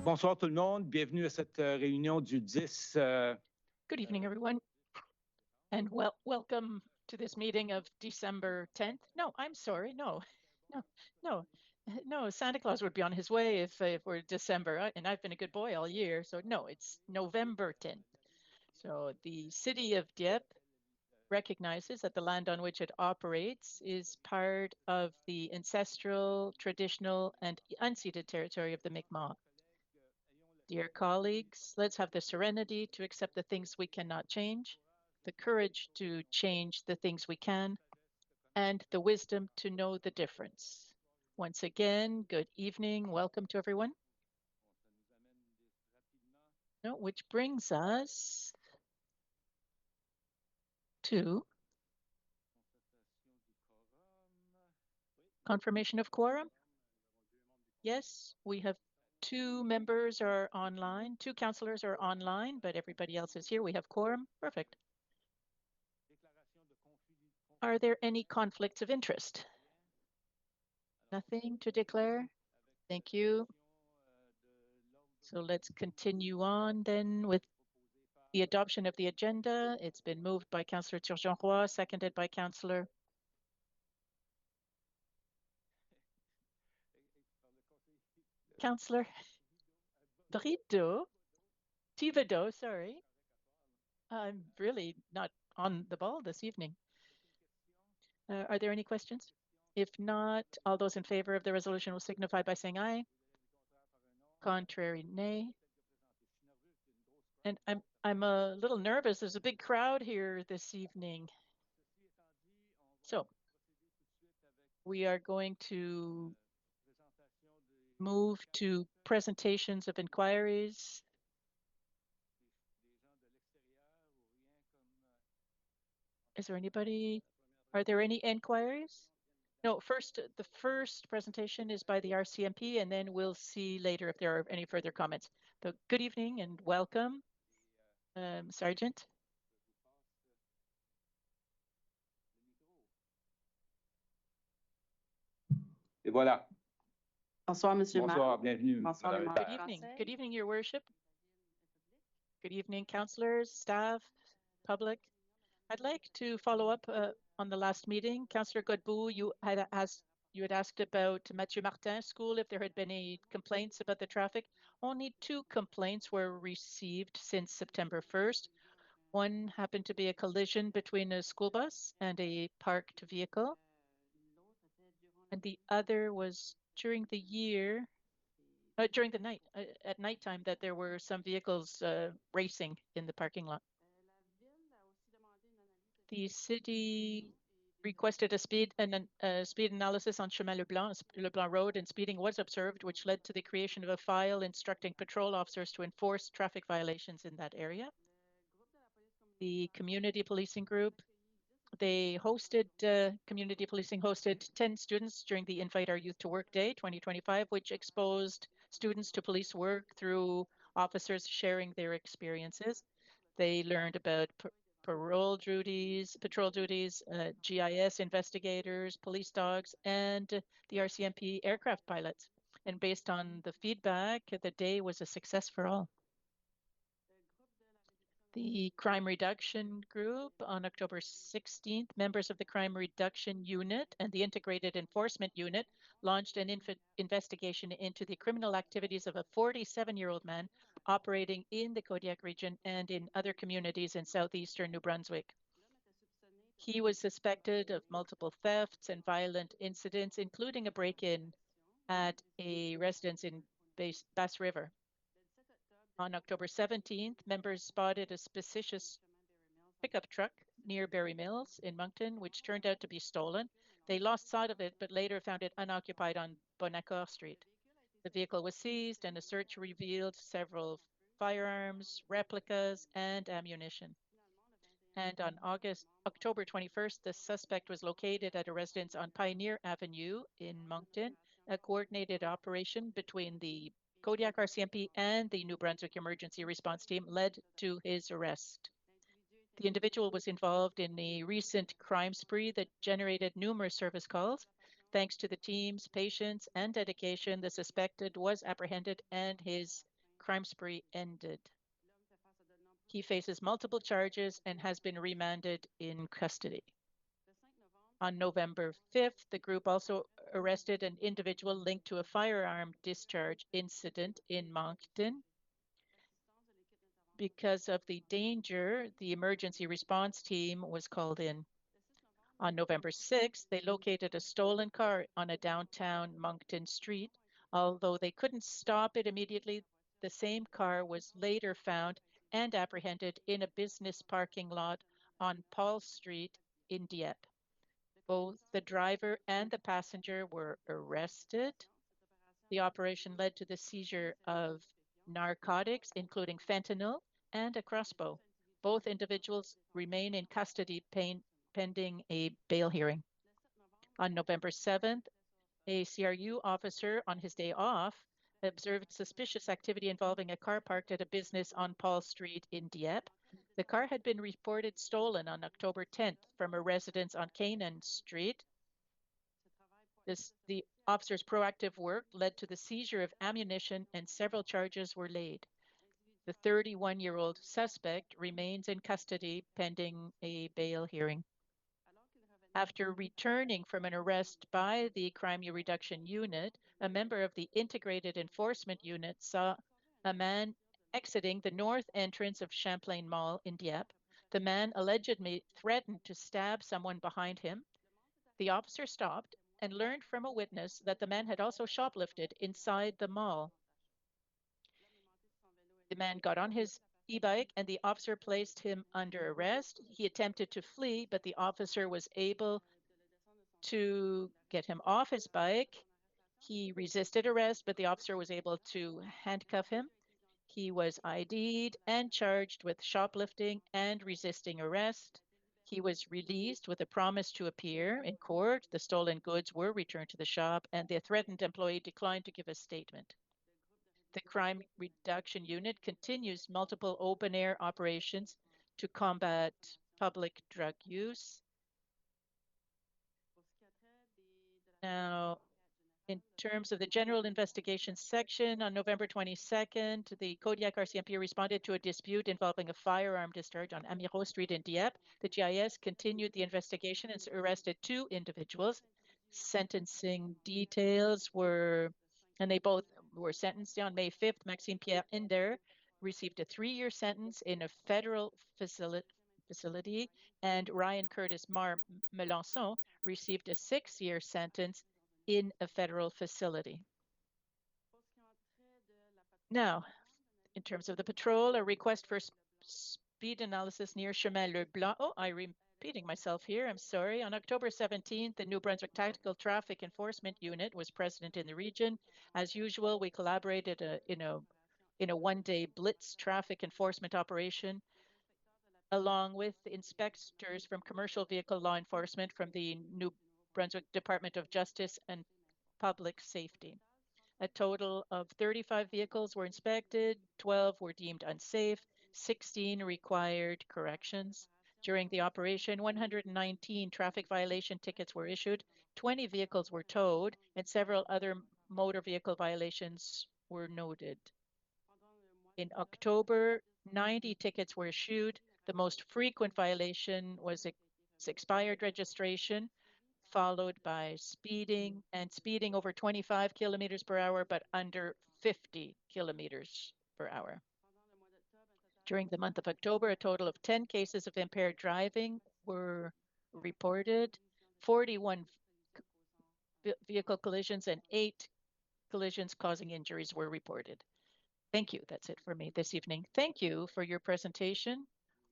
Bonsoir tout le monde, bienvenue à cette réunion du 10. Good evening, everyone, and welcome to this meeting of December 10th. No, I'm sorry, no, Santa Claus would be on his way if we're December, and I've been a good boy all year, so no, it's November 10th. So the city of Dieppe recognizes that the land on which it operates is part of the ancestral, traditional, and unceded territory of the Mi'kmaq. Dear colleagues, let's have the serenity to accept the things we cannot change, the courage to change the things we can, and the wisdom to know the difference. Once again, good evening. Welcome to everyone. Which brings us to confirmation of quorum. Yes, we have two members are online, two councillors are online, but everybody else is here. We have quorum. Perfect. Are there any conflicts of interest? Nothing to declare? Thank you. So let's continue on then with the adoption of the agenda. It's been moved by Councillor Turgeon-Roy, seconded by Councillor Thibodeau, sorry. I'm really not on the ball this evening. Are there any questions? If not, all those in favor of the resolution will signify by saying aye. Contrary, nay. And I'm a little nervous. There's a big crowd here this evening. So we are going to move to presentations of inquiries. Is there anybody? Are there any inquiries? No, the first presentation is by the RCMP, and then we'll see later if there are any further comments. So good evening and welcome, Sergeant. Et voilà. Bonsoir, Monsieur Bonsoir, bienvenue. Bonsoir, Good evening. Good evening, Your Worship. Good evening, councillors, staff, public. I'd like to follow up on the last meeting. Councillor Godbout, you had asked about Mathieu Martin School, if there had been any complaints about the traffic. Only 2 complaints were received since September 1st. One happened to be a collision between a school bus and a parked vehicle. And the other was during the night, at nighttime, that there were some vehicles racing in the parking lot. The city requested a speed analysis on Chemin Leblanc Road, and speeding was observed, which led to the creation of a file instructing patrol officers to enforce traffic violations in that area. The community policing group, community policing hosted 10 students during the Invite Our Youth to Work Day 2025, which exposed students to police work through officers sharing their experiences. They learned about patrol duties, GIS investigators, police dogs, and the RCMP aircraft pilots. And based on the feedback, the day was a success for all. The Crime Reduction Group on October 16th, members of the Crime Reduction Unit and the Integrated Enforcement Unit launched an investigation into the criminal activities of a 47-year-old man operating in the Kodiak region and in other communities in southeastern New Brunswick. He was suspected of multiple thefts and violent incidents, including a break-in at a residence in Bass River. On October 17th, members spotted a suspicious pickup truck near Berry Mills in Moncton, which turned out to be stolen. They lost sight of it, but later found it unoccupied on Bonaccord Street. The vehicle was seized, and a search revealed several firearms, replicas, and ammunition. And on October 21st, the suspect was located at a residence on Pioneer Avenue in Moncton. A coordinated operation between the Kodiak RCMP and the New Brunswick Emergency Response Team led to his arrest. The individual was involved in a recent crime spree that generated numerous service calls. Thanks to the team's patience and dedication, the suspected was apprehended and his crime spree ended. He faces multiple charges and has been remanded in custody. On November 5th, the group also arrested an individual linked to a firearm discharge incident in Moncton. Because of the danger, the emergency response team was called in. On November 6th, they located a stolen car on a downtown Moncton street. Although they couldn't stop it immediately, the same car was later found and apprehended in a business parking lot on Paul Street in Dieppe. Both the driver and the passenger were arrested. The operation led to the seizure of narcotics, including fentanyl and a crossbow. Both individuals remain in custody pending a bail hearing. On November 7th, a CRU officer on his day off observed suspicious activity involving a car parked at a business on Paul Street in Dieppe. The car had been reported stolen on October 10th from a residence on Canaan Street. The officer's proactive work led to the seizure of ammunition and several charges were laid. The 31-year-old suspect remains in custody pending a bail hearing. After returning from an arrest by the Crime Reduction Unit, a member of the Integrated Enforcement Unit saw a man exiting the north entrance of Champlain Mall in Dieppe. The man allegedly threatened to stab someone behind him. The officer stopped and learned from a witness that the man had also shoplifted inside the mall. The man got on his e-bike and the officer placed him under arrest. He attempted to flee, but the officer was able to get him off his bike. He resisted arrest, but the officer was able to handcuff him. He was ID'd and charged with shoplifting and resisting arrest. He was released with a promise to appear in court. The stolen goods were returned to the shop, and the threatened employee declined to give a statement. The Crime Reduction Unit continues multiple open-air operations to combat public drug use. Now, in terms of the General Investigation Section, on November 22nd, the Kodiak RCMP responded to a dispute involving a firearm discharge on Amiro Street in Dieppe. The GIS continued the investigation and arrested 2 individuals. Sentencing details and they both were sentenced on May 5th. Maxime Pierre Inder received a 3-year sentence in a federal facility, and Ryan Curtis Melançon received a 6-year sentence in a federal facility. Now, in terms of the patrol, a request for speed analysis near Chemin Leblanc. Oh, I'm repeating myself here. I'm sorry. On October 17th, the New-Brunswick Tactical Traffic Enforcement Unit was present in the region. As usual, we collaborated in a one-day blitz traffic enforcement operation, along with inspectors from commercial vehicle law enforcement from the New Brunswick Department of Justice and Public Safety. A total of 35 vehicles were inspected, 12 were deemed unsafe, 16 required corrections. During the operation, 119 traffic violation tickets were issued, 20 vehicles were towed, and several other motor vehicle violations were noted. In October, 90 tickets were issued. The most frequent violation was expired registration, followed by speeding over 25 kilometers per hour, but under 50 kilometers per hour. During the month of October, a total of 10 cases of impaired driving were reported, 41 vehicle collisions and 8 collisions causing injuries were reported. Thank you. That's it for me this evening. Thank you for your presentation.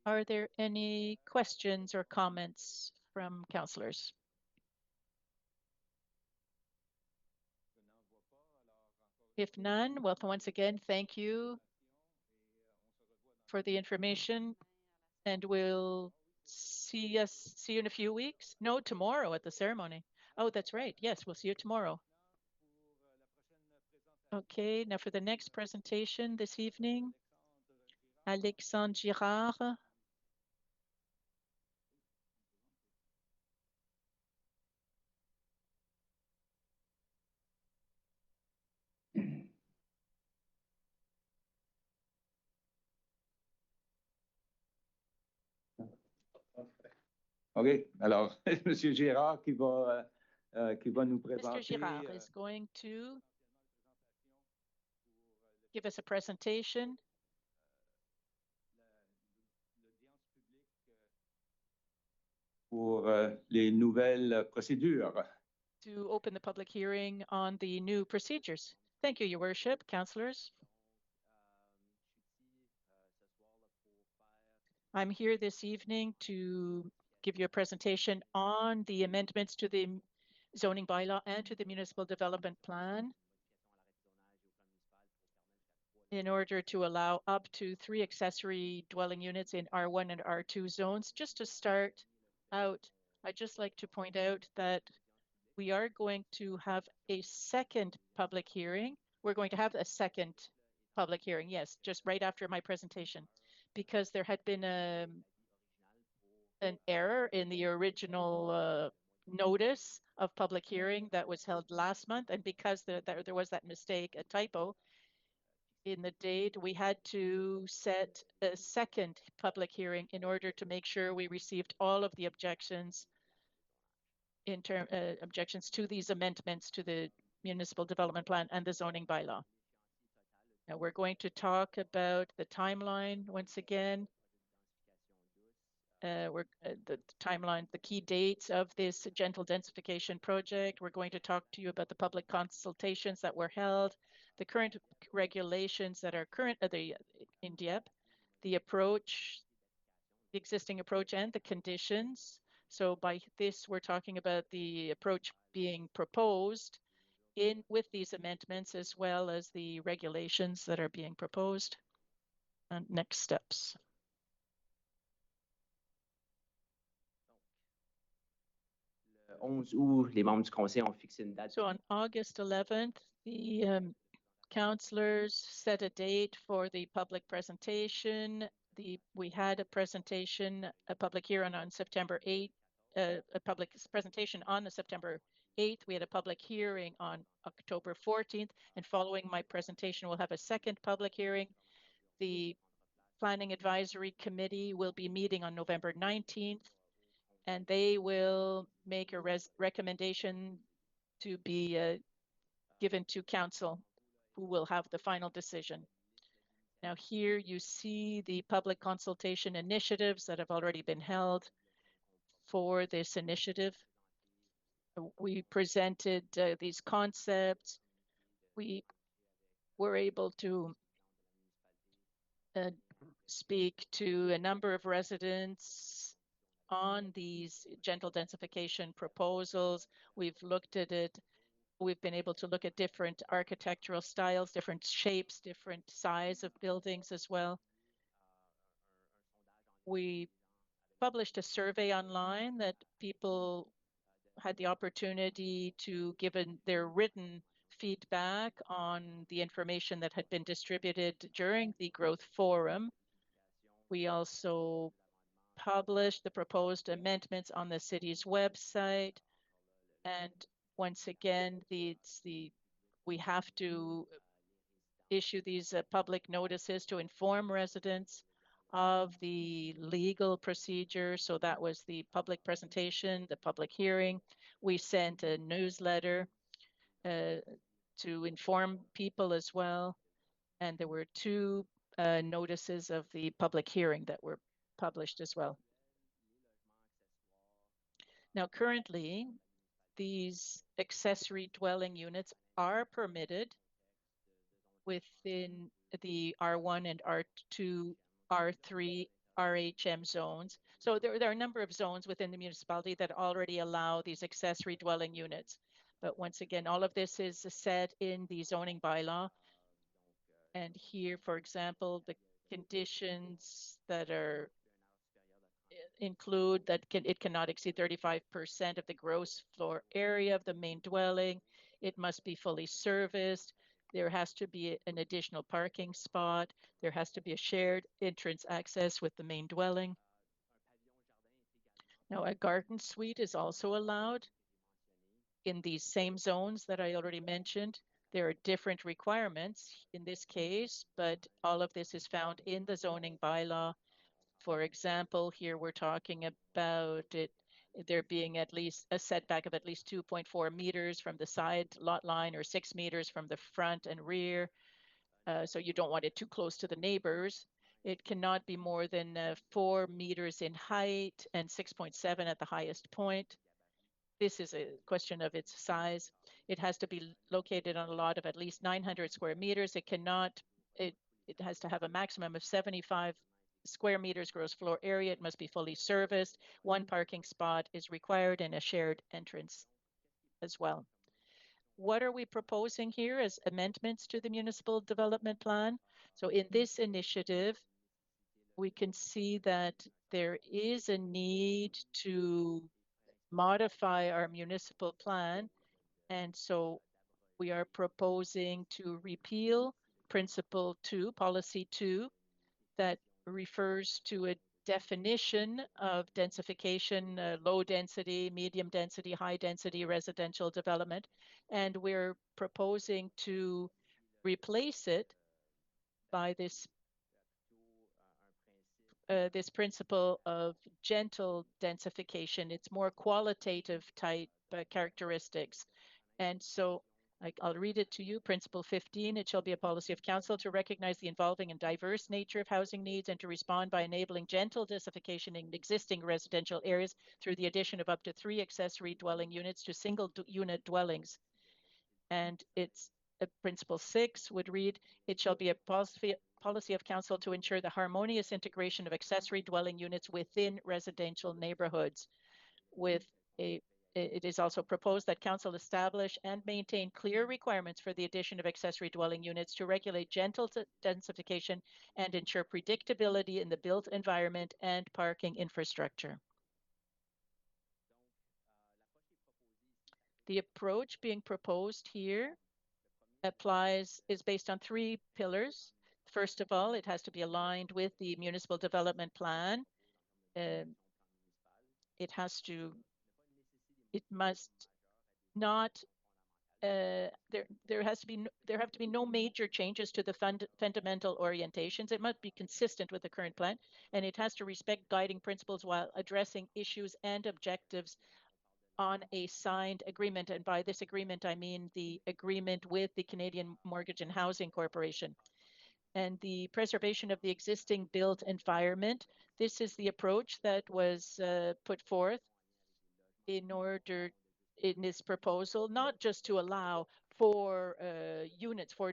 Are there any questions or comments from councillors? If none, well, once again, thank you for the information, and we'll see you in a few weeks. No, tomorrow at the ceremony. Oh, that's right. Yes, we'll see you tomorrow. Okay, now for the next presentation this evening, Alexandre Girard. OK. Alors, M. Girard qui va nous Mr. présenter Girard is going to give us a presentation pour les nouvelles procédures. to open the public hearing on the new procedures. Thank you, Your Worship, councillors. I'm here this evening to give you a presentation on the amendments to the zoning bylaw and to the municipal development plan in order to allow up to 3 accessory dwelling units in R1 and R2 zones. Just to start out, I'd just like to point out that we are going to have a second public hearing. We're going to have a second public hearing, yes, just right after my presentation, because there had been an error in the original notice of public hearing that was held last month. And because there was that mistake, a typo in the date, we had to set a second public hearing in order to make sure we received all of the objections objections to these amendments to the municipal development plan and the zoning bylaw. Now we're going to talk about the timeline once again. The timeline, the key dates of this gentle densification project. We're going to talk to you about the public consultations that were held, the current regulations that are current in Dieppe, the approach, the existing approach and the conditions. So by this, we're talking about the approach being proposed with these amendments, as well as the regulations that are being proposed. And next steps. So on August 11th, the councillors set a date for the public presentation. We had a public hearing on September 8th, a public presentation on the September 8th. We had a public hearing on October 14th, and following my presentation, we'll have a second public hearing. The Planning Advisory Committee will be meeting on November 19th, and they will make a recommendation to be given to council, who will have the final decision. Now here you see the public consultation initiatives that have already been held for this initiative. We presented these concepts. We were able to speak to a number of residents on these gentle densification proposals. We've looked at it. We've been able to look at different architectural styles, different shapes, different size of buildings as well. We published a survey online that people had the opportunity to give their written feedback on the information that had been distributed during the Growth Forum. We also published the proposed amendments on the city's website. And once again, we have to issue these public notices to inform residents of the legal procedure. So that was the public presentation, the public hearing. We sent a newsletter to inform people as well. And there were 2 notices of the public hearing that were published as well. Now, currently, these accessory dwelling units are permitted within the R1 and R2, R3, RHM zones. So there are a number of zones within the municipality that already allow these accessory dwelling units. But once again, all of this is set in the zoning bylaw. And here, for example, the conditions that are include that it cannot exceed 35% of the gross floor area of the main dwelling. It must be fully serviced. There has to be an additional parking spot. There has to be a shared entrance access with the main dwelling. Now, a garden suite is also allowed in these same zones that I already mentioned. There are different requirements in this case, but all of this is found in the zoning bylaw. For example, here we're talking about it there being at least a setback of at least 2.4 meters from the side lot line or 6 meters from the front and rear. So you don't want it too close to the neighbors. It cannot be more than 4 meters in height and 6.7 at the highest point. This is a question of its size. It has to be located on a lot of at least 900 square meters. It has to have a maximum of 75 square meters gross floor area. It must be fully serviced. One parking spot is required and a shared entrance as well. What are we proposing here as amendments to the municipal development plan? So in this initiative, we can see that there is a need to modify our municipal plan. And so we are proposing to repeal Principle 2, Policy 2, that refers to a definition of densification, low density, medium density, high density residential development. And we're proposing to replace it by this principle of gentle densification. It's more qualitative type characteristics. And so I'll read it to you. Principle 15, it shall be a policy of council to recognize the evolving and diverse nature of housing needs and to respond by enabling gentle densification in existing residential areas through the addition of up to 3 accessory dwelling units to single unit dwellings. And it's Principle 6 would read, it shall be a policy of council to ensure the harmonious integration of accessory dwelling units within residential neighborhoods. It is also proposed that council establish and maintain clear requirements for the addition of accessory dwelling units to regulate gentle densification and ensure predictability in the built environment and parking infrastructure. The approach being proposed here is based on 3 pillars. First of all, it has to be aligned with the municipal development plan. It must not there have to be no major changes to the fundamental orientations. It must be consistent with the current plan, and it has to respect guiding principles while addressing issues and objectives on a signed agreement. And by this agreement, I mean the agreement with the Canadian Mortgage and Housing Corporation. And the preservation of the existing built environment. This is the approach that was put forth in this proposal, not just to allow for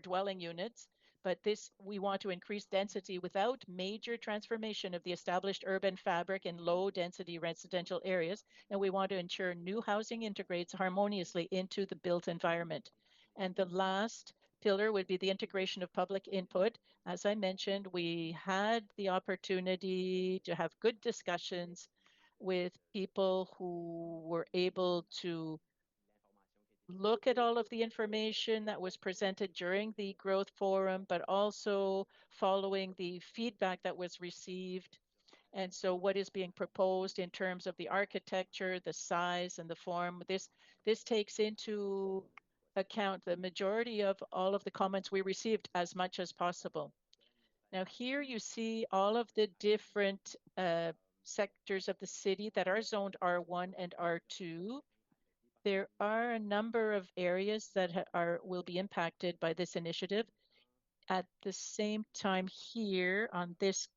dwelling units, but we want to increase density without major transformation of the established urban fabric in low density residential areas. And we want to ensure new housing integrates harmoniously into the built environment. And the last pillar would be the integration of public input. As I mentioned, we had the opportunity to have good discussions with people who were able to look at all of the information that was presented during the growth forum, but also following the feedback that was received. And so what is being proposed in terms of the architecture, the size and the form, this takes into account the majority of all of the comments we received as much as possible. Now here you see all of the different sectors of the city that are zoned R1 and R2. There are a number of areas that will be impacted by this initiative. At the same time here on this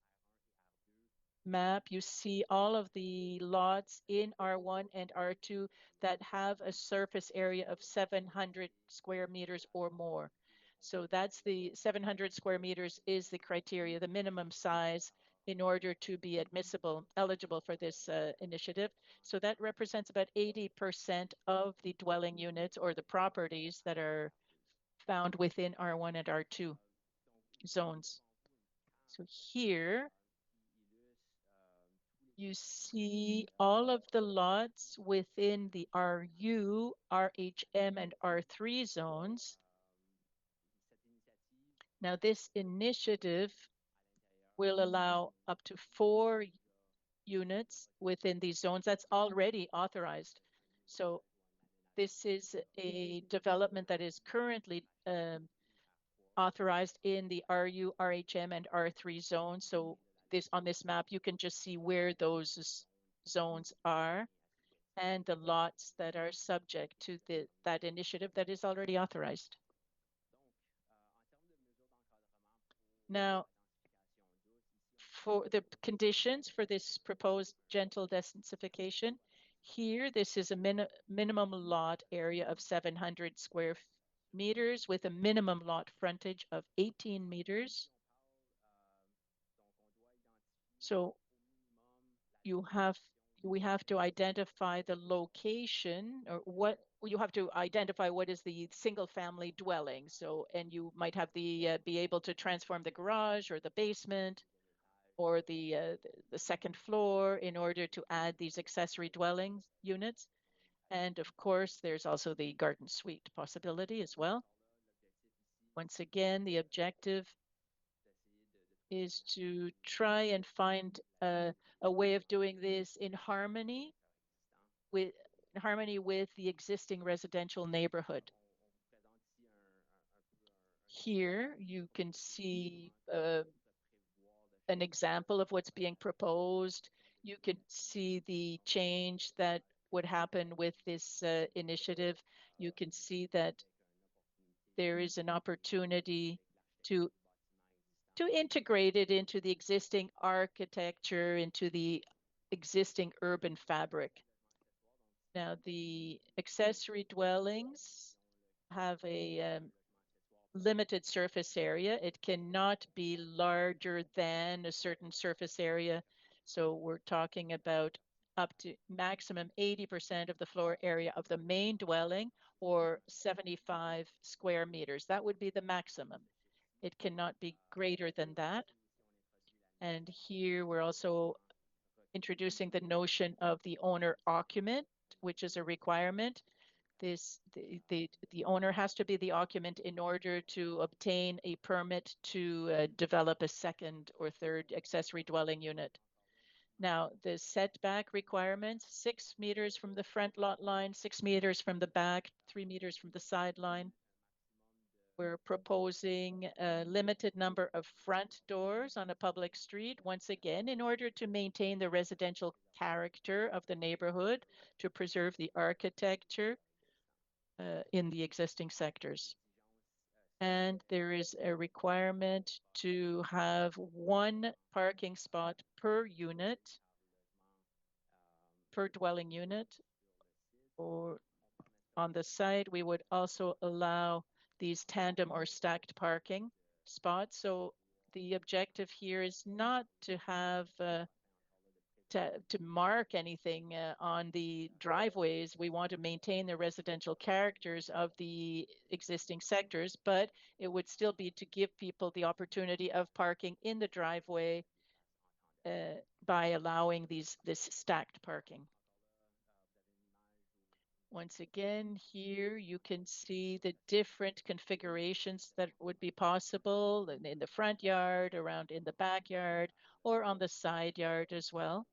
map, you see all of the lots in R1 and R2 that have a surface area of 700 square meters or more. So that's the 700 square meters is the criteria, the minimum size in order to be eligible for this initiative. So that represents about 80% of the dwelling units or the properties that are found within R1 and R2 zones. So here you see all of the lots within the RU, RHM, and R3 zones. Now this initiative will allow up to 4 units within these zones. That's already authorized. So this is a development that is currently authorized in the RU, RHM, and R3 zones. So on this map, you can just see where those zones are. and the lots that are subject to that initiative that is already authorized. Now, for the conditions for this proposed gentle densification, here this is a minimum lot area of 700 square meters with a minimum lot frontage of 18 meters. So we have to identify the location, or what you have to identify what is the single family dwelling. So, and you might have the be able to transform the garage or the basement or the second floor in order to add these accessory dwelling units. And of course, there's also the garden suite possibility as well. Once again, the objective is to try and find a way of doing this in harmony with the existing residential neighborhood. Here you can see an example of what's being proposed. You can see the change that would happen with this initiative. You can see that there is an opportunity to integrate it into the existing architecture, into the existing urban fabric. Now, the accessory dwellings have a limited surface area. It cannot be larger than a certain surface area. So we're talking about up to maximum 80% of the floor area of the main dwelling, or 75 square meters. That would be the maximum. It cannot be greater than that. And here we're also introducing the notion of the owner occupant, which is a requirement. The owner has to be the occupant in order to obtain a permit to develop a second or third accessory dwelling unit. Now, the setback requirements: 6 meters from the front lot line, 6 meters from the back, 3 meters from the sideline. We're proposing a limited number of front doors on a public street, once again, in order to maintain the residential character of the neighborhood, to preserve the architecture in the existing sectors. And there is a requirement to have 1 parking spot per unit, per dwelling unit. Or on the side, we would also allow these tandem or stacked parking spots. So the objective here is not to have to mark anything on the driveways. We want to maintain the residential characters of the existing sectors, but it would still be to give people the opportunity of parking in the driveway by allowing this stacked parking. Once again, here you can see the different configurations that would be possible in the front yard, around in the backyard, or on the side yard as well,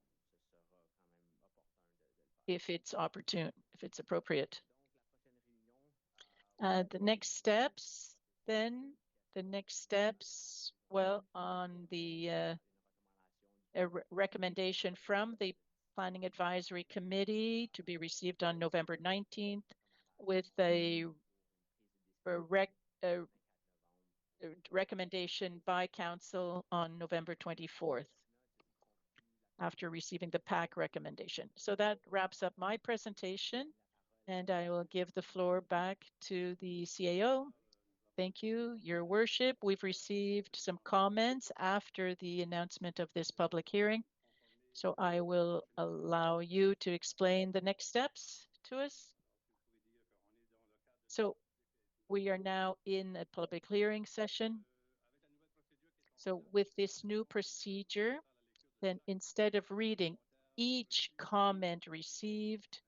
if it's opportune, if it's appropriate. The next steps, well, on the recommendation from the Planning Advisory Committee to be received on November 19th, with a recommendation by Council on November 24th, after receiving the PAC recommendation. So that wraps up my presentation, and I will give the floor back to the CAO. Thank you, Your Worship. We've received some comments after the announcement of this public hearing, so I will allow you to explain the next steps to us. So we are now in a public hearing session. So with this new procedure, then instead of reading each comment received,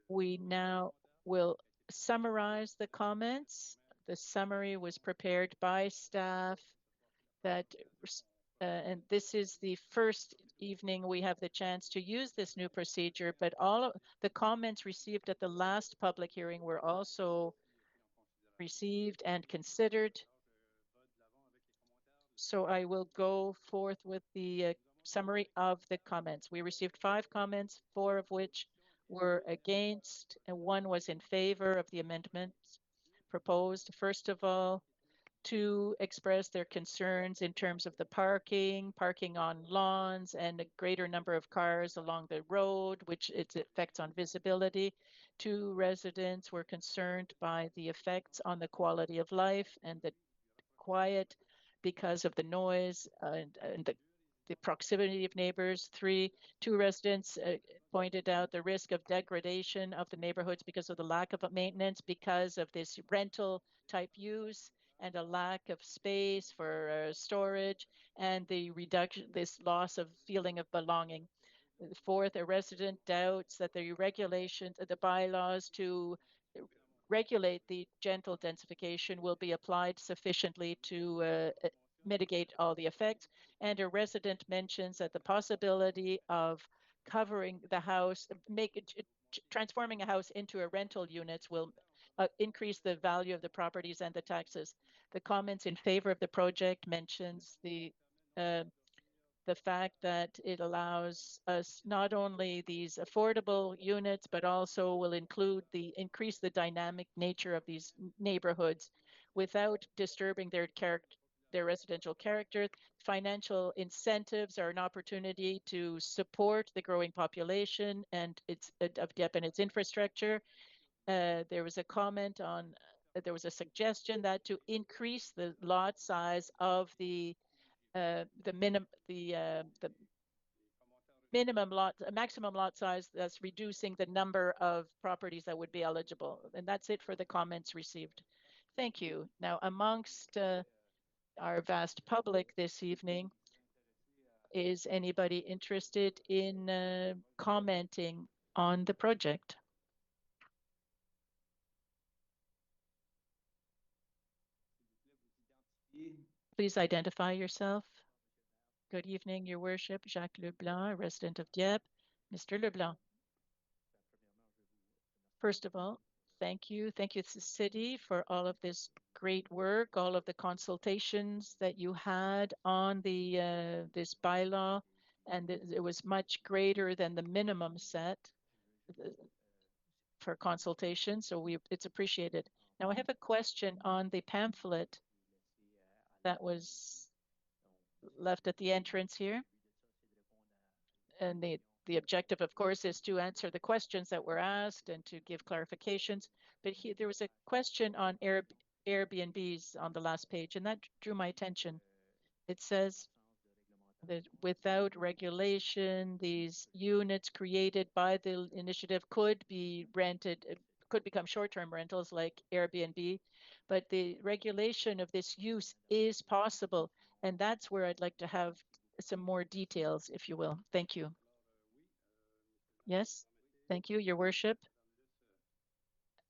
we now will summarize the comments. The summary was prepared by staff and this is the first evening we have the chance to use this new procedure, but all of the comments received at the last public hearing were also received and considered. So I will go forth with the summary of the comments. We received 5 comments, 4 of which were against, and 1 was in favor of the amendments proposed. First of all, to express their concerns in terms of the parking on lawns, and a greater number of cars along the road, which its effects on visibility. 2 residents were concerned by the effects on the quality of life and the quiet because of the noise and the proximity of neighbors. 3, 2 residents pointed out the risk of degradation of the neighborhoods because of the lack of maintenance, because of this rental type use and a lack of space for storage, and the reduction, this loss of feeling of belonging. 4th, a resident doubts that the regulations, the bylaws to regulate the gentle densification will be applied sufficiently to mitigate all the effects. And a resident mentions that the possibility of covering the house, transforming a house into a rental units will increase the value of the properties and the taxes. The comments in favor of the project mentions the fact that it allows us not only these affordable units, but also will increase the dynamic nature of these neighborhoods without disturbing their residential character. Financial incentives are an opportunity to support the growing population and of Dieppe and its infrastructure. There was a comment on, there was a suggestion that to increase the lot size of the maximum lot size, thus reducing the number of properties that would be eligible. And that's it for the comments received. Thank you. Now, amongst our vast public this evening, is anybody interested in commenting on the project? Please identify yourself. Good evening, Your Worship. Jacques Leblanc, resident of Dieppe. Mr. Leblanc. First of all, thank you. Thank you to the city for all of this great work, all of the consultations that you had on this bylaw, and it was much greater than the minimum set for consultation, so it's appreciated. Now I have a question on the pamphlet that was left at the entrance here. And the objective, of course, is to answer the questions that were asked and to give clarifications. But there was a question on Airbnbs on the last page, and that drew my attention. It says that without regulation, these units created by the initiative could be rented, could become short-term rentals like Airbnb, but the regulation of this use is possible. And that's where I'd like to have some more details, if you will. Thank you. Yes, thank you, Your Worship.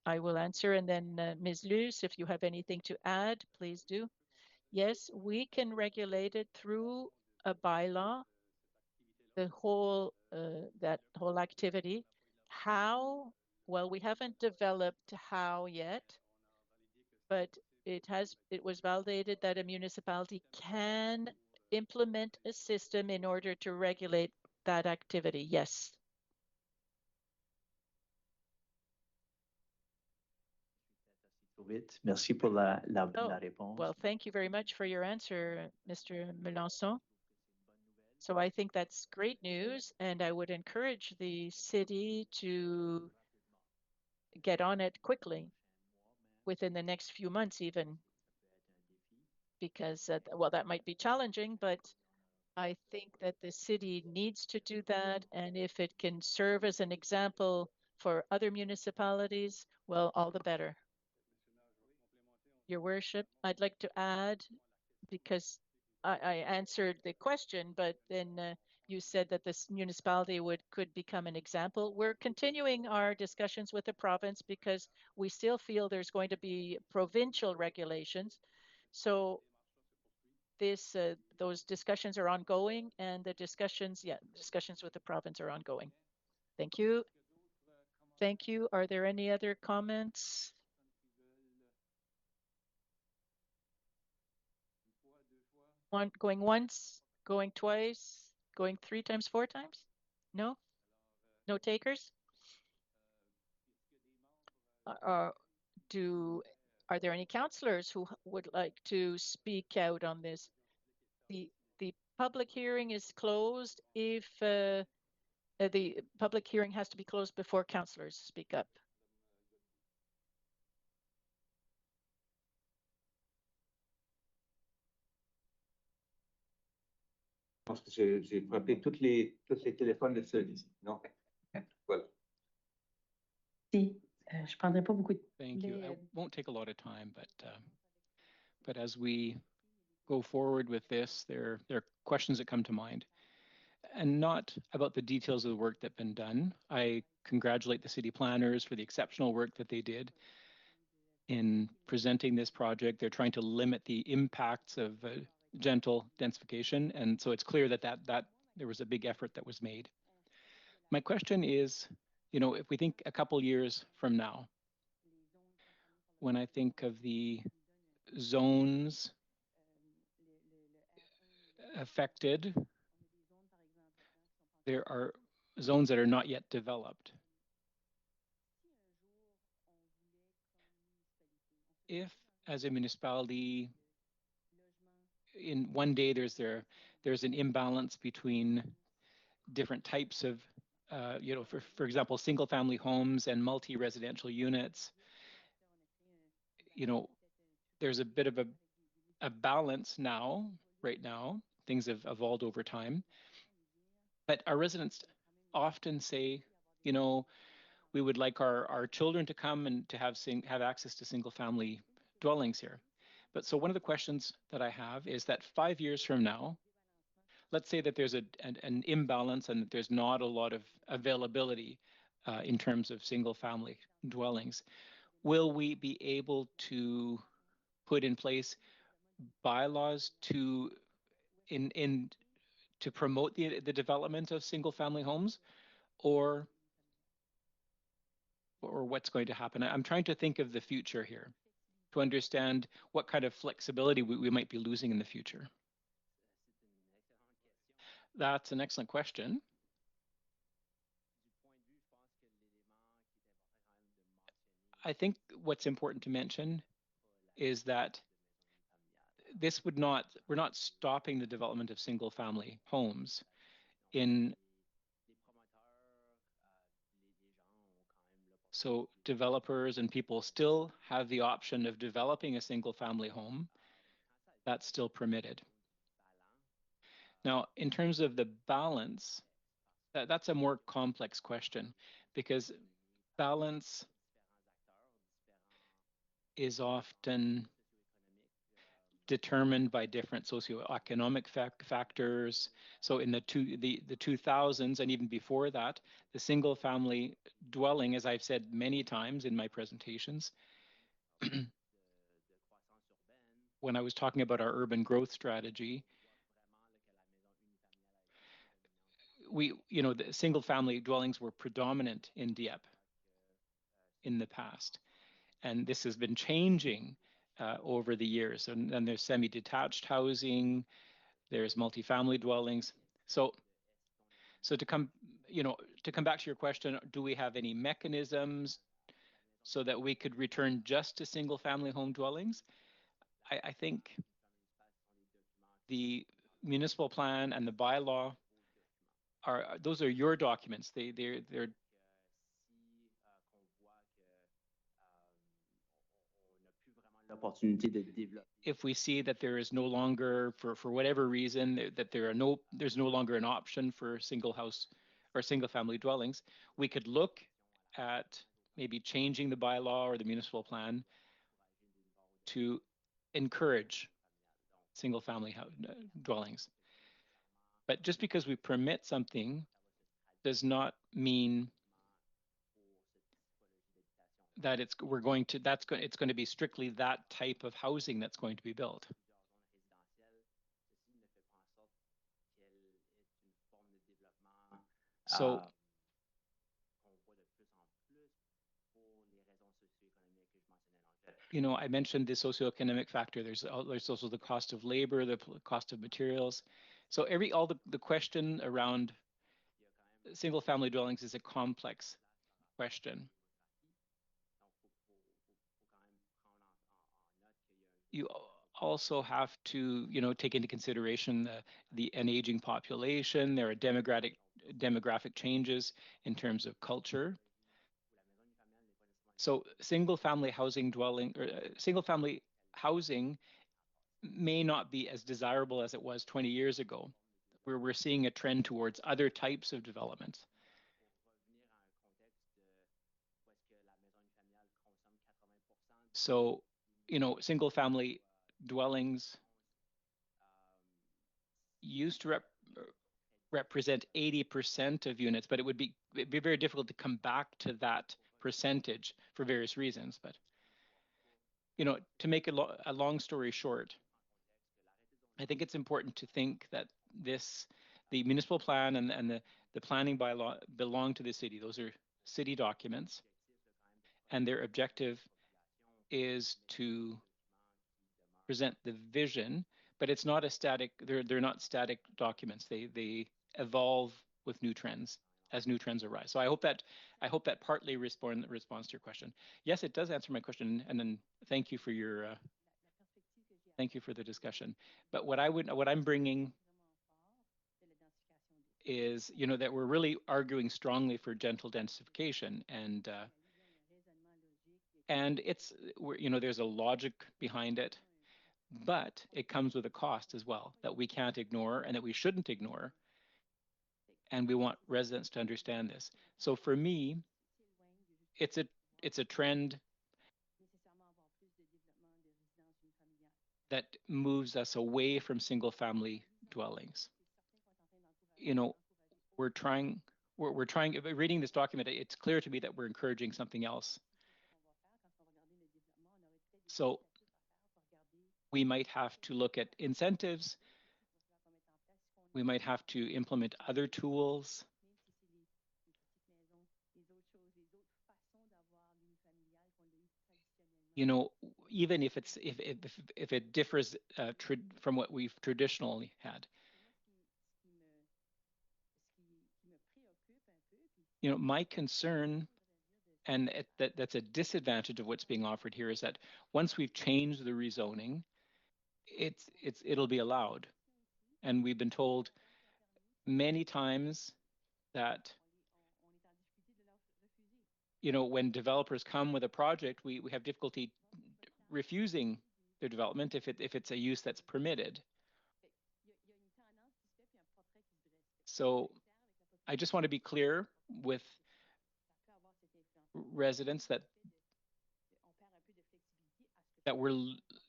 I will answer, and then Ms. Luce, if you have anything to add, please do. Yes, we can regulate it through a bylaw, that whole activity. How? Well, we haven't developed how yet, but it was validated that a municipality can implement a system in order to regulate that activity. Yes. Merci pour la réponse. Well, thank you very much for your answer, Mr. Melançon. So I think that's great news, and I would encourage the city to get on it quickly, within the next few months even, because, well, that might be challenging, but I think that the city needs to do that, and if it can serve as an example for other municipalities, well, all the better. Your Worship, I'd like to add, because I answered the question, but then you said that this municipality could become an example. We're continuing our discussions with the province because we still feel there's going to be provincial regulations. So those discussions are ongoing, and the discussions with the province are ongoing. Thank you. Thank you. Are there any other comments? Going once, going twice, going 3 times, 4 times? No? No takers? Are there any councillors who would like to speak out on this? The public hearing is closed if the public hearing has to be closed before councillors speak up. Je pense que j'ai frappé tous les téléphones de ceux ici. Non? Voilà. Si, je prendrai pas beaucoup de Thank you. I won't take a lot of time, but as we go forward with this, there are questions that come to mind, and not about the details of the work that's been done. I congratulate the city planners for the exceptional work that they did in presenting this project. They're trying to limit the impacts of gentle densification, and so it's clear that there was a big effort that was made. My question is, if we think a couple years from now, when I think of the zones affected, there are zones that are not yet developed. If, as a municipality, in one day there's an imbalance between different types of, for example, single-family homes and multi-residential units, there's a bit of a balance now. Right now, things have evolved over time. But our residents often say, we would like our children to come and to have access to single-family dwellings here. But so one of the questions that I have is that 5 years from now, let's say that there's an imbalance and that there's not a lot of availability in terms of single-family dwellings. Will we be able to put in place bylaws to promote the development of single-family homes, or what's going to happen? I'm trying to think of the future here to understand what kind of flexibility we might be losing in the future. That's an excellent question. I think what's important to mention is that we're not stopping the development of single-family homes. So developers and people still have the option of developing a single-family home. That's still permitted. Now, in terms of the balance, that's a more complex question, because balance is often determined by different socioeconomic factors. So in the 2000s and even before that, the single-family dwelling, as I've said many times in my presentations, when I was talking about our urban growth strategy, the single-family dwellings were predominant in Dieppe in the past, and this has been changing over the years. And then there's semi-detached housing, there's multifamily dwellings. So to come back to your question, do we have any mechanisms so that we could return just to single-family home dwellings? I think the municipal plan and the bylaw those are your documents. They're if we see that there is no longer, for whatever reason, that there's no longer an option for single house or single family dwellings, we could look at maybe changing the bylaw or the municipal plan to encourage single family dwellings. But just because we permit something does not mean that it's going to be strictly that type of housing that's going to be built. So I mentioned the socioeconomic factor. There's also the cost of labor, the cost of materials. So all the question around single family dwellings is a complex question. you also have to, take into consideration an aging population. There are demographic changes in terms of culture. So single family housing may not be as desirable as it was 20 years ago, where we're seeing a trend towards other types of developments. So, single family dwellings used to represent 80% of units, but it'd be very difficult to come back to that percentage for various reasons. But, to make a long story short, I think it's important to think that the municipal plan and the planning bylaw belong to the city. Those are city documents, and their objective is to present the vision, but it's not a static, they're not static documents. They evolve with new trends as new trends arise. So I hope that partly responds to your question. Yes, it does answer my question, and then thank you for the discussion. But what I'm bringing is, that we're really arguing strongly for gentle densification, and there's a logic behind it, but it comes with a cost as well that we can't ignore and that we shouldn't ignore. And we want residents to understand this. So for me, it's a trend that moves us away from single family dwellings. Reading this document, it's clear to me that we're encouraging something else. So we might have to look at incentives. We might have to implement other tools. Even if it differs from what we've traditionally had. My concern, and that's a disadvantage of what's being offered here, is that once we've changed the rezoning, it'll be allowed. And we've been told many times that when developers come with a project, we have difficulty refusing their development if it's a use that's permitted. So I just want to be clear with residents that we're,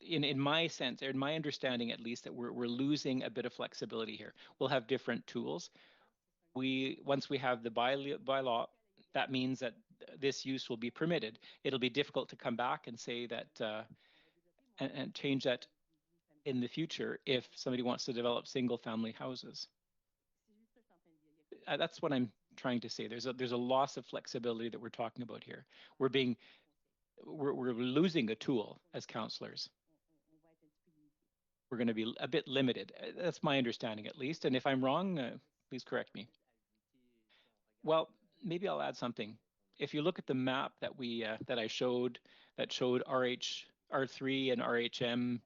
in my sense, or in my understanding at least, that we're losing a bit of flexibility here. We'll have different tools. Once we have the bylaw, that means that this use will be permitted. It'll be difficult to come back and say that and change that in the future if somebody wants to develop single family houses. That's what I'm trying to say. There's a loss of flexibility that we're talking about here. We're losing a tool as councillors. We're going to be a bit limited. That's my understanding, at least. And if I'm wrong, please correct me. Well, maybe I'll add something. If you look at the map that I showed, that showed R3 and RHM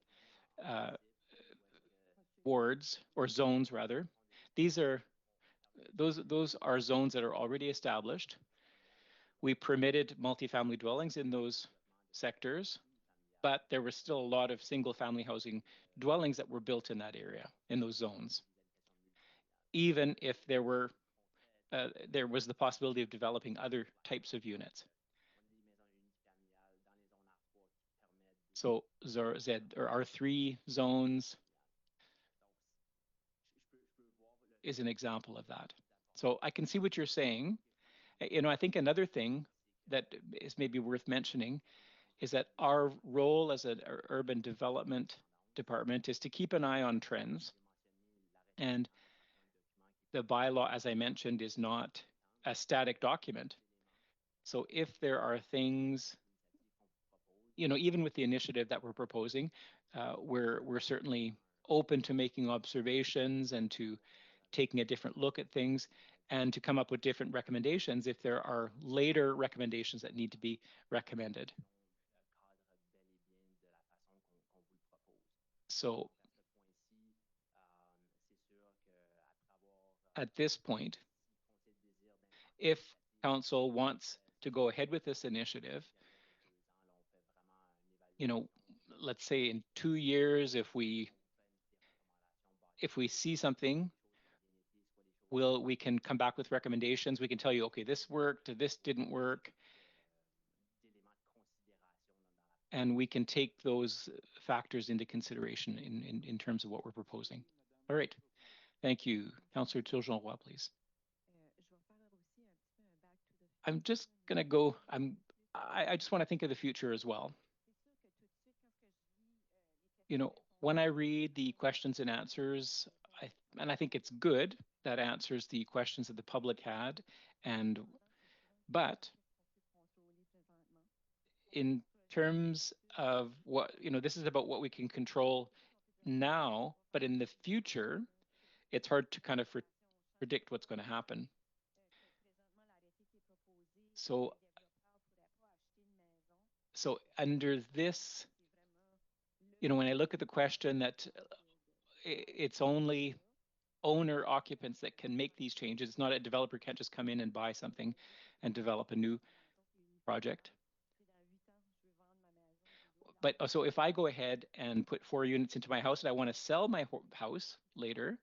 wards, or zones rather, those are zones that are already established. We permitted multifamily dwellings in those sectors, but there was still a lot of single family housing dwellings that were built in that area, in those zones. Even if there was the possibility of developing other types of units. So Z or R3 zones is an example of that. So I can see what you're saying. I think another thing that is maybe worth mentioning is that our role as an urban development department is to keep an eye on trends. And the bylaw, as I mentioned, is not a static document. So if there are things, even with the initiative that we're proposing, we're certainly open to making observations and to taking a different look at things and to come up with different recommendations if there are later recommendations that need to be recommended. So at this point, if council wants to go ahead with this initiative, you know, let's say in 2 years, if we see something, we can come back with recommendations. We can tell you, okay, this worked, this didn't work. And we can take those factors into consideration in terms of what we're proposing. All right. Thank you. Councillor Turgeon-Roy, please. I'm just going to go, I just want to think of the future as well. You know, when I read the questions and answers, I think it's good that answers the questions that the public had, but in terms of what, you know, this is about what we can control now, but in the future, it's hard to kind of predict what's going to happen. So under this, you know, when I look at the question that it's only owner occupants that can make these changes, it's not a developer can't just come in and buy something and develop a new project. But so if I go ahead and put 4 units into my house and I want to sell my house later,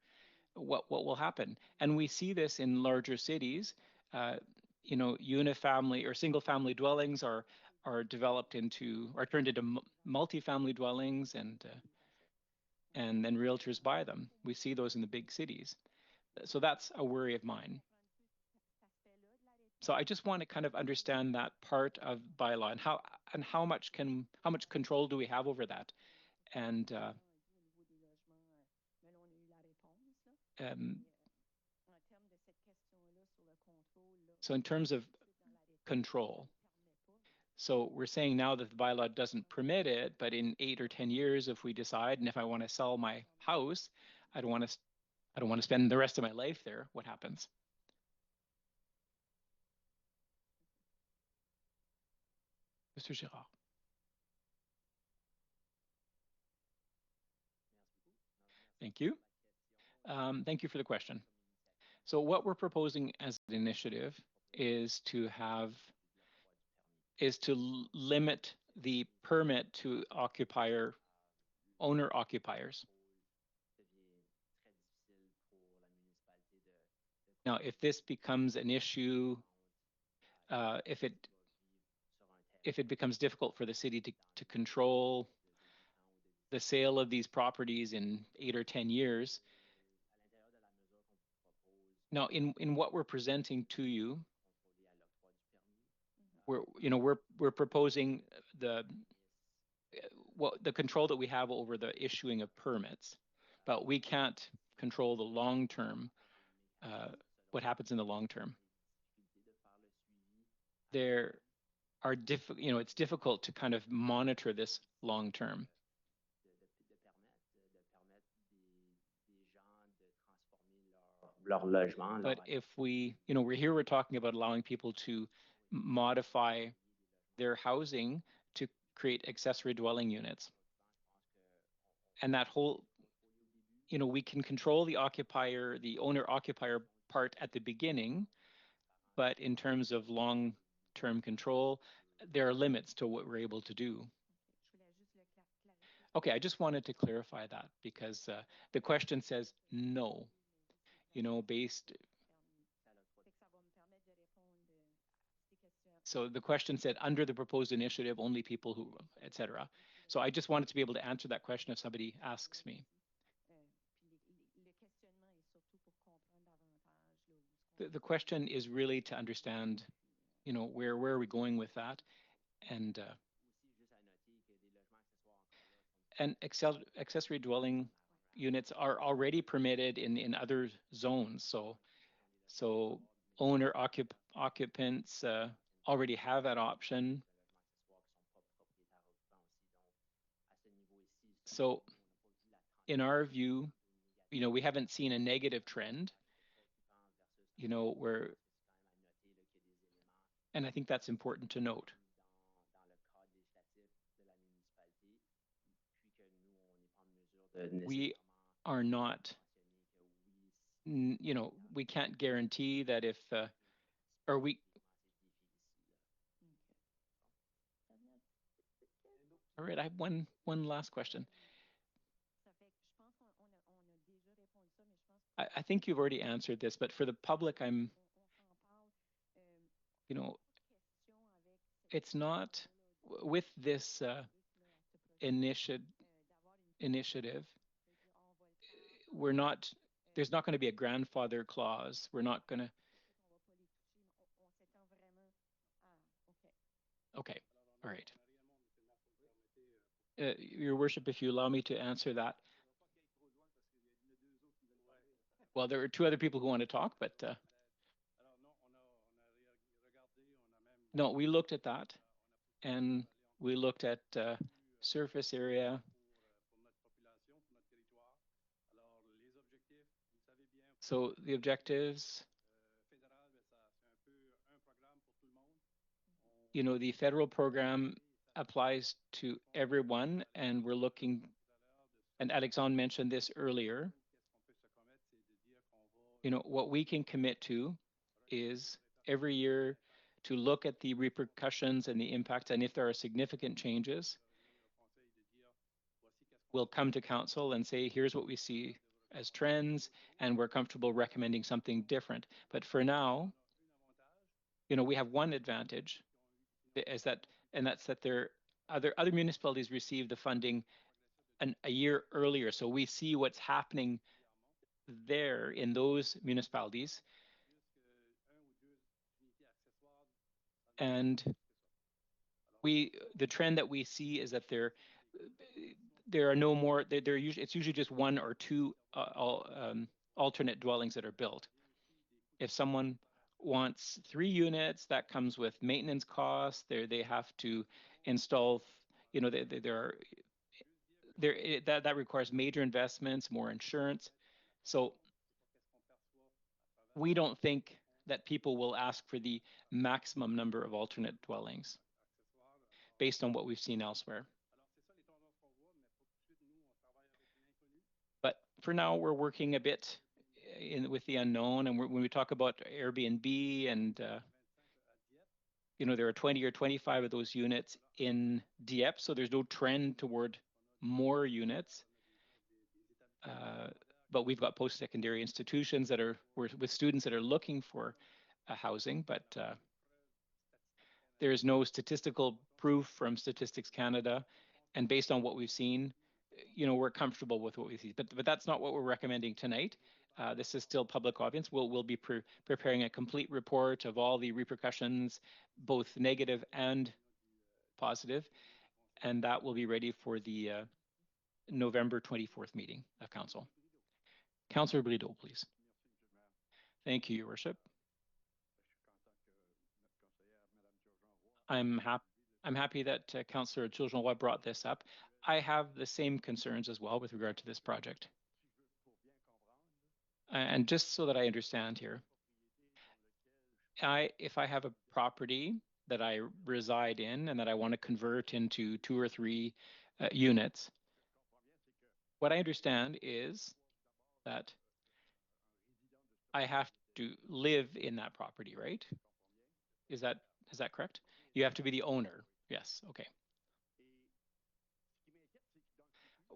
what will happen? And we see this in larger cities. You know, unifamily or single family dwellings are developed into, are turned into multifamily dwellings, and then realtors buy them. We see those in the big cities. So that's a worry of mine. So I just want to kind of understand that part of bylaw and how much control do we have over that? And so in terms of control, so we're saying now that the bylaw doesn't permit it, but in 8 or 10 years, if we decide, and if I want to sell my house, I don't want to spend the rest of my life there, what happens? Mr. Girard. Thank you. Thank you for the question. So what we're proposing as an initiative is to limit the permit to owner occupiers. Now, if this becomes an issue, if it becomes difficult for the city to control the sale of these properties in 8 or 10 years. Now, in what we're presenting to you, we're proposing the control that we have over the issuing of permits, but we can't control the long term, what happens in the long term. There are it's difficult to kind of monitor this long term. But if we're talking about allowing people to modify their housing to create accessory dwelling units. And that whole, we can control the owner-occupier part at the beginning, but in terms of long-term control, there are limits to what we're able to do. Okay, I just wanted to clarify that because the question says no, based. So the question said under the proposed initiative, only people who, etc. So I just wanted to be able to answer that question if somebody asks me. The question is really to understand, where are we going with that, and accessory dwelling units are already permitted in other zones. So owner occupants already have that option. So in our view, we haven't seen a negative trend, and I think that's important to note. We are not, we can't guarantee that if, or we, all right, I have one last question. I think you've already answered this, but for the public, it's not with this initiative, there's not going to be a grandfather clause. We're not going to. Okay, all right. Your Worship, if you allow me to answer that. Well, there are two other people who want to talk, but no, we looked at that, and we looked at surface area. So the objectives, the federal program applies to everyone, and we're looking, and Alexandre mentioned this earlier, what we can commit to is every year to look at the repercussions and the impact, and if there are significant changes, we'll come to council and say, here's what we see as trends, and we're comfortable recommending something different. But for now, we have one advantage, and that's that other municipalities receive the funding a year earlier. So we see what's happening there in those municipalities. And the trend that we see is that there are no more, it's usually just one or two alternate dwellings that are built. If someone wants 3 units, that comes with maintenance costs. They have to install, that requires major investments, more insurance. So we don't think that people will ask for the maximum number of alternate dwellings based on what we've seen elsewhere. But for now, we're working a bit with the unknown. And when we talk about Airbnb and, there are 20 or 25 of those units in Dieppe, so there's no trend toward more units. But we've got post-secondary institutions that are with students that are looking for housing, but there is no statistical proof from Statistics Canada. And based on what we've seen, we're comfortable with what we see. But that's not what we're recommending tonight. This is still public audience. We'll be preparing a complete report of all the repercussions, both negative and positive, and that will be ready for the November 24th meeting of Council. Councillor Brideau, please. Thank you, Your Worship. I'm happy that Councillor Turgeon brought this up. I have the same concerns as well with regard to this project. And just so that I understand here, if I have a property that I reside in and that I want to convert into 2 or 3 units, what I understand is that I have to live in that property, right? Is that correct? You have to be the owner. Yes. Okay.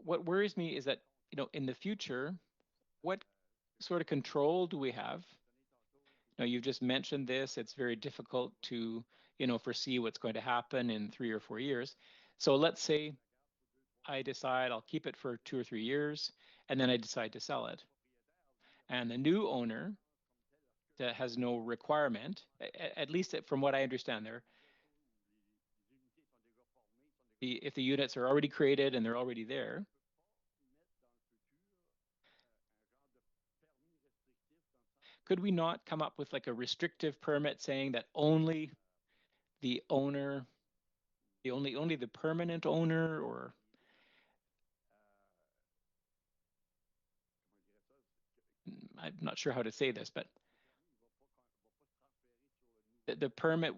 What worries me is that, in the future, what sort of control do we have? Now, you've just mentioned this. It's very difficult to, foresee what's going to happen in 3 or 4 years. So let's say I decide I'll keep it for 2 or 3 years, and then I decide to sell it. And the new owner that has no requirement, at least from what I understand there, if the units are already created and they're already there, could we not come up with like a restrictive permit saying that only the owner, only the permanent owner, or I'm not sure how to say this, but the permit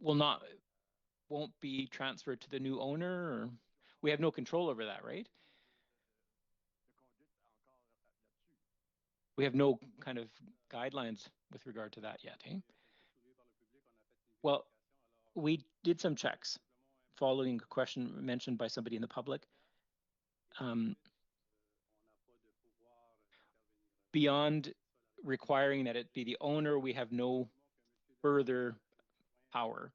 won't be transferred to the new owner, or we have no control over that, right? We have no kind of guidelines with regard to that yet, eh? Well, we did some checks following a question mentioned by somebody in the public. Beyond requiring that it be the owner, we have no further power.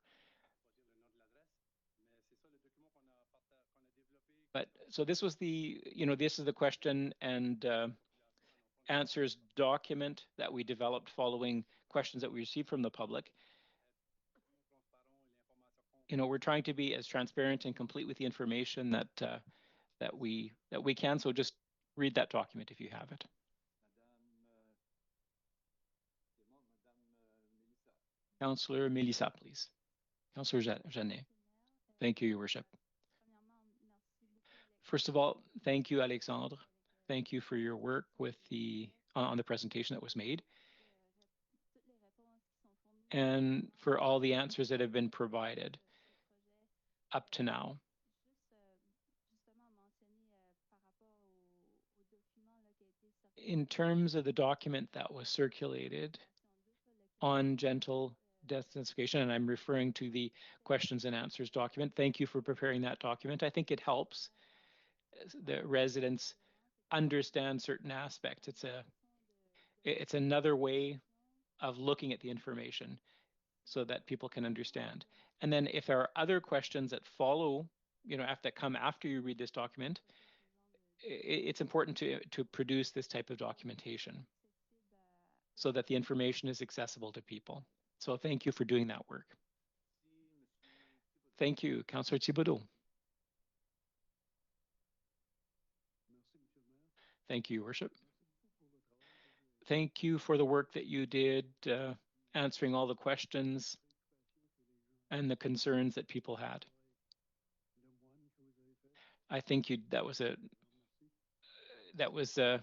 But so this was the, this is the question and answers document that we developed following questions that we received from the public. We're trying to be as transparent and complete with the information that we can. So just read that document if you have it. Councillor Melissa, please. Councillor Jeannet. Thank you, Your Worship. First of all, thank you, Alexandre. Thank you for your work with on the presentation that was made, and for all the answers that have been provided up to now. In terms of the document that was circulated on gentle desertification, and I'm referring to the questions and answers document, thank you for preparing that document. I think it helps the residents understand certain aspects. It's another way of looking at the information so that people can understand. And then if there are other questions that follow, that come after you read this document, it's important to produce this type of documentation so that the information is accessible to people. So thank you for doing that work. Thank you, Councillor Thibodeau. Thank you, Your Worship. Thank you for the work that you did answering all the questions and the concerns that people had. I think that was a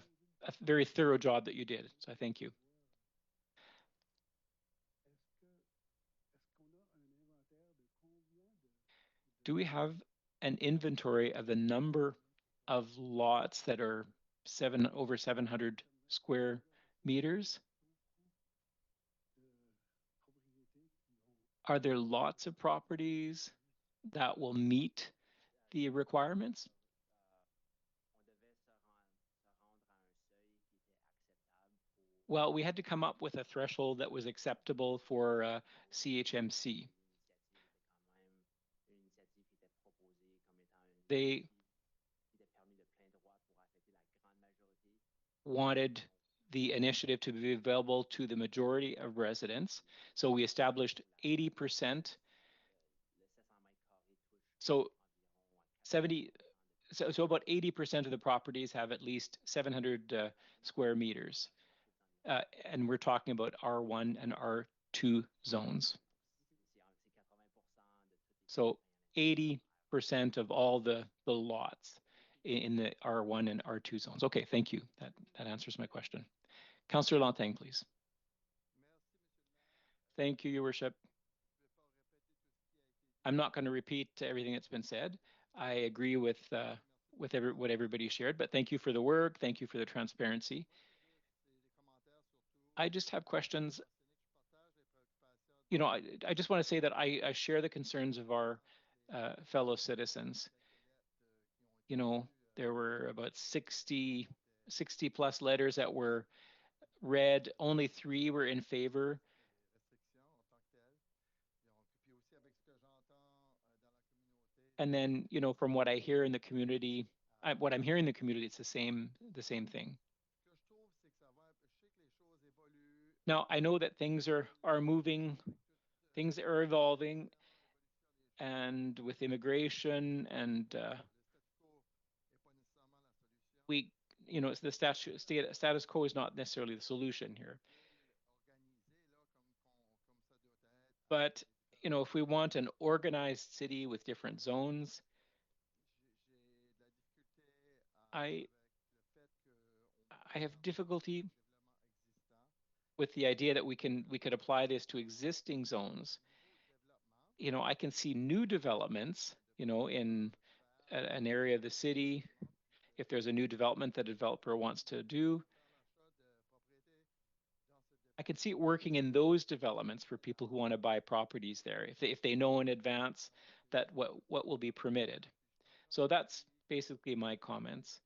very thorough job that you did. So I thank you. Do we have an inventory of the number of lots that are over 700 square meters? Are there lots of properties that will meet the requirements? Well, we had to come up with a threshold that was acceptable for CHMC. They wanted the initiative to be available to the majority of residents. So we established 80%. So about 80% of the properties have at least 700 square meters. And we're talking about R1 and R2 zones. So 80% of all the lots in the R1 and R2 zones. Okay, thank you. That answers my question. Councillor Lanting, please. Thank you, Your Worship. I'm not going to repeat everything that's been said. I agree with what everybody shared, but thank you for the work. Thank you for the transparency. I just have questions. I just want to say that I share the concerns of our fellow citizens. There were about 60 plus letters that were read. Only 3 were in favor. And then, from what I hear in the community, what I'm hearing in the community, it's the same thing. Now, I know that things are moving, things are evolving, and with immigration and the status quo is not necessarily the solution here. But, if we want an organized city with different zones, I have difficulty with the idea that we could apply this to existing zones. I can see new developments, in an area of the city, if there's a new development that a developer wants to do. I could see it working in those developments for people who want to buy properties there, if they know in advance that what will be permitted. So that's basically my comments.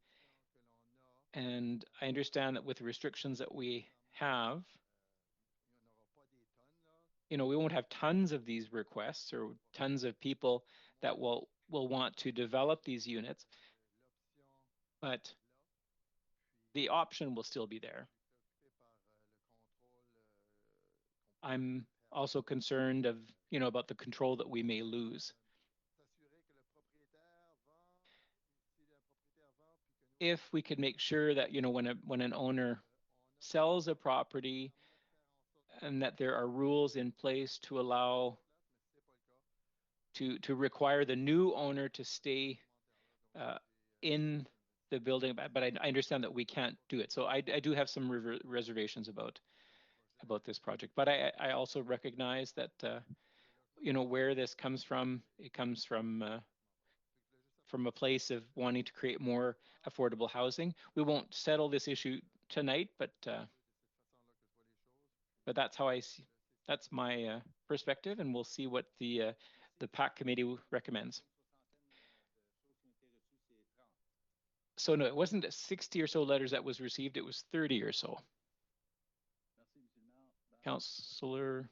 And I understand that with the restrictions that we have, you know, we won't have tons of these requests or tons of people that will want to develop these units, but the option will still be there. I'm also concerned of, you know, about the control that we may lose. If we could make sure that, you know, when an owner sells a property and that there are rules in place to allow to require the new owner to stay in the building, but I understand that we can't do it. So I do have some reservations about this project, but I also recognize that you know, where this comes from, it comes from a place of wanting to create more affordable housing. We won't settle this issue tonight, but that's how I see. That's my perspective, and we'll see what the PAC committee recommends. So no, it wasn't 60 or so letters that was received, it was 30 or so. Councillor,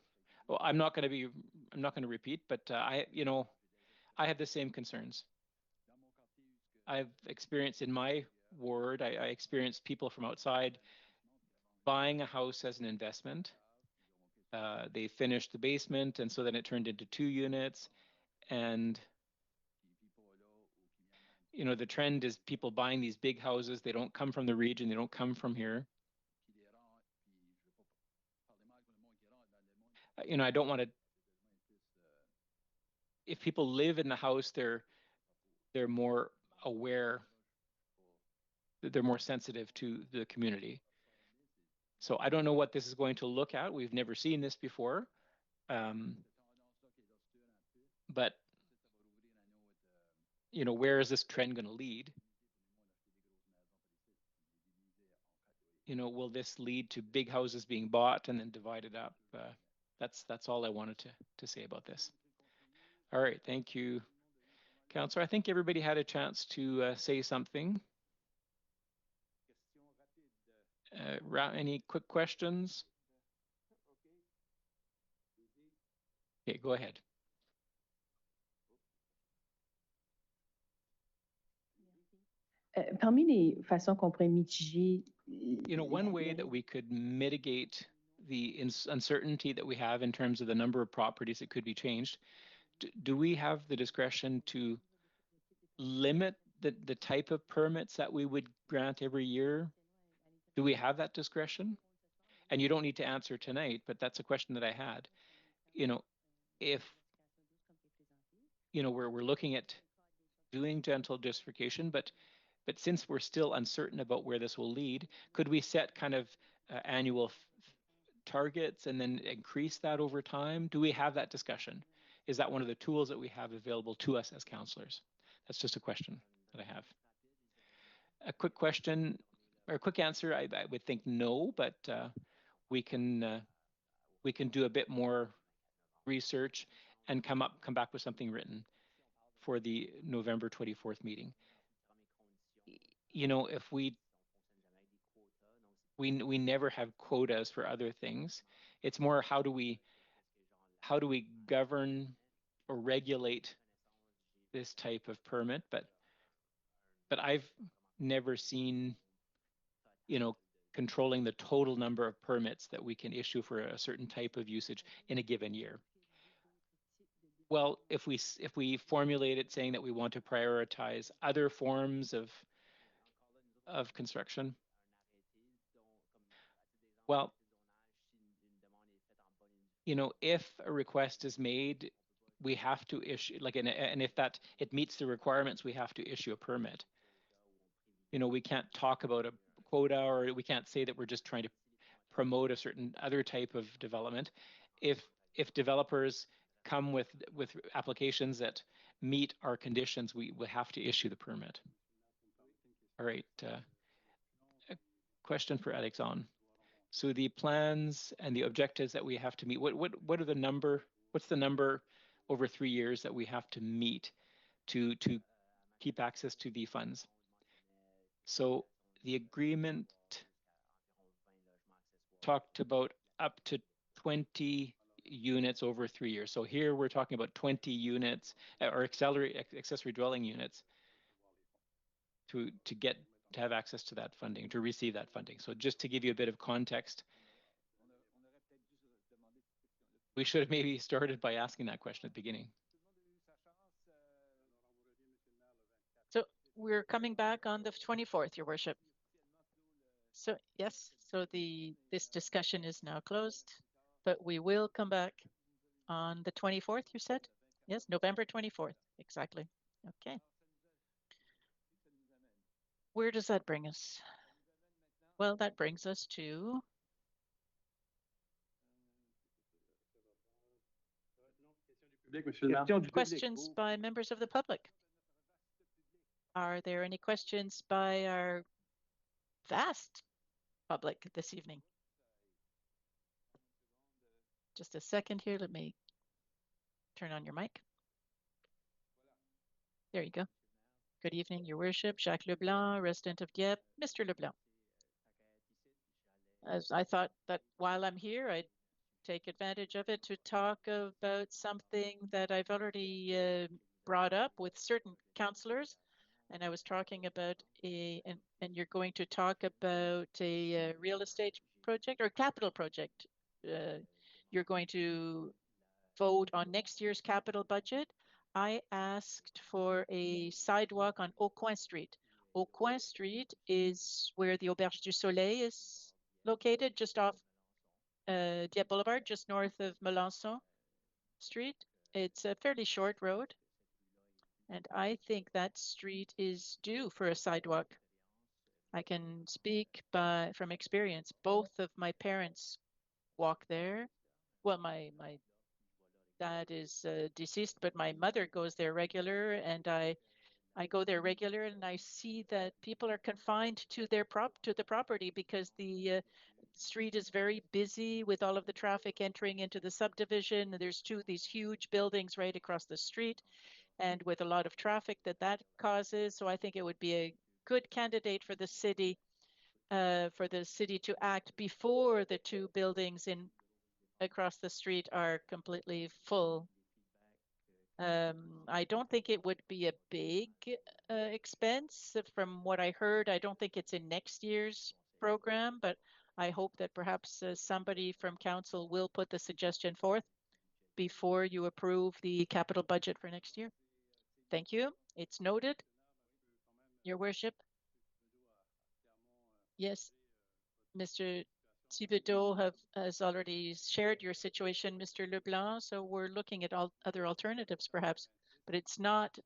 well, I'm not going to repeat, but you know, I have the same concerns. I've experienced in my ward, I experienced people from outside buying a house as an investment. They finished the basement, and so then it turned into 2 units. And you know, the trend is people buying these big houses. They don't come from the region. They don't come from here. You know, I don't want to. If people live in the house, they're more aware. They're more sensitive to the community. So I don't know what this is going to look at. We've never seen this before. But you know, where is this trend going to lead? You know, will this lead to big houses being bought and then divided up? That's all I wanted to say about this. All right, thank you, Councillor. I think everybody had a chance to say something. Any quick questions? Okay, go ahead. Parmi les façons qu'on pourrait mitiger. You know, one way that we could mitigate the uncertainty that we have in terms of the number of properties that could be changed, do we have the discretion to limit the type of permits that we would grant every year? Do we have that discretion? And you don't need to answer tonight, but that's a question that I had. You know, if, you know, we're looking at doing gentle gentrification, but since we're still uncertain about where this will lead, could we set kind of annual targets and then increase that over time? Do we have that discussion? Is that one of the tools that we have available to us as councillors? That's just a question that I have. A quick question or a quick answer, I would think no, but we can do a bit more research and come back with something written for the November 24th meeting. You know, if we never have quotas for other things. It's more how do we govern or regulate this type of permit, but I've never seen, you know, controlling the total number of permits that we can issue for a certain type of usage in a given year. Well, if we formulate it saying that we want to prioritize other forms of construction, well, you know, if a request is made, we have to issue, like, and if that it meets the requirements, we have to issue a permit. You know, we can't talk about a quota, or we can't say that we're just trying to promote a certain other type of development. If developers come with applications that meet our conditions, we will have to issue the permit. All right. A question for Alexandre. So the plans and the objectives that we have to meet, what are the number, what's the number over 3 years that we have to meet to keep access to the funds? So the agreement talked about up to 20 units over 3 years. So here we're talking about 20 units or accessory dwelling units to have access to that funding, to receive that funding. So just to give you a bit of context, we should have maybe started by asking that question at the beginning. So we're coming back on the 24th, Your Worship. So yes, so this discussion is now closed, but we will come back on the 24th, you said? Yes, November 24th, exactly. Okay. Where does that bring us? Well, that brings us to questions by members of the public. Are there any questions by our vast public this evening? Just a second here. Let me turn on your mic. There you go. Good evening, Your Worship. Jacques Leblanc, resident of Dieppe. Mr. Leblanc. As I thought that while I'm here, I'd take advantage of it to talk about something that I've already brought up with certain councillors. And I was talking about and you're going to talk about a real estate project or capital project. You're going to vote on next year's capital budget. I asked for a sidewalk on Aucoin Street. Aucoin Street is where the Auberge du Soleil is located, just off Dieppe Boulevard, just north of Melançon Street. It's a fairly short road, and I think that street is due for a sidewalk. I can speak from experience. Both of my parents walk there. Well, my dad is deceased, but my mother goes there regular, and I go there regular, and I see that people are confined to the property because the street is very busy with all of the traffic entering into the subdivision. There's these huge buildings right across the street, and with a lot of traffic that causes. So I think it would be a good candidate for the city to act before the two buildings across the street are completely full. I don't think it would be a big expense. From what I heard, I don't think it's in next year's program, but I hope that perhaps somebody from council will put the suggestion forth before you approve the capital budget for next year. Thank you. It's noted, Your Worship. Yes, Mr. Thibodeau has already shared your situation, Mr. Leblanc, so we're looking at other alternatives perhaps, but it's not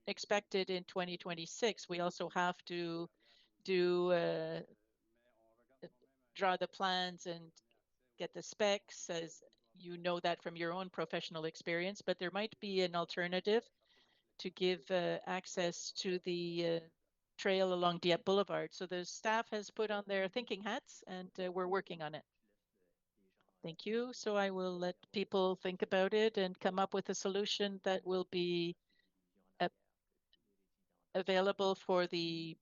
expected in 2026. We also have to draw the plans and get the specs, as you know that from your own professional experience, but there might be an alternative to give access to the trail along Dieppe Boulevard. So the staff has put on their thinking hats, and we're working on it. Thank you. So I will let people think about it and come up with a solution that will be available for the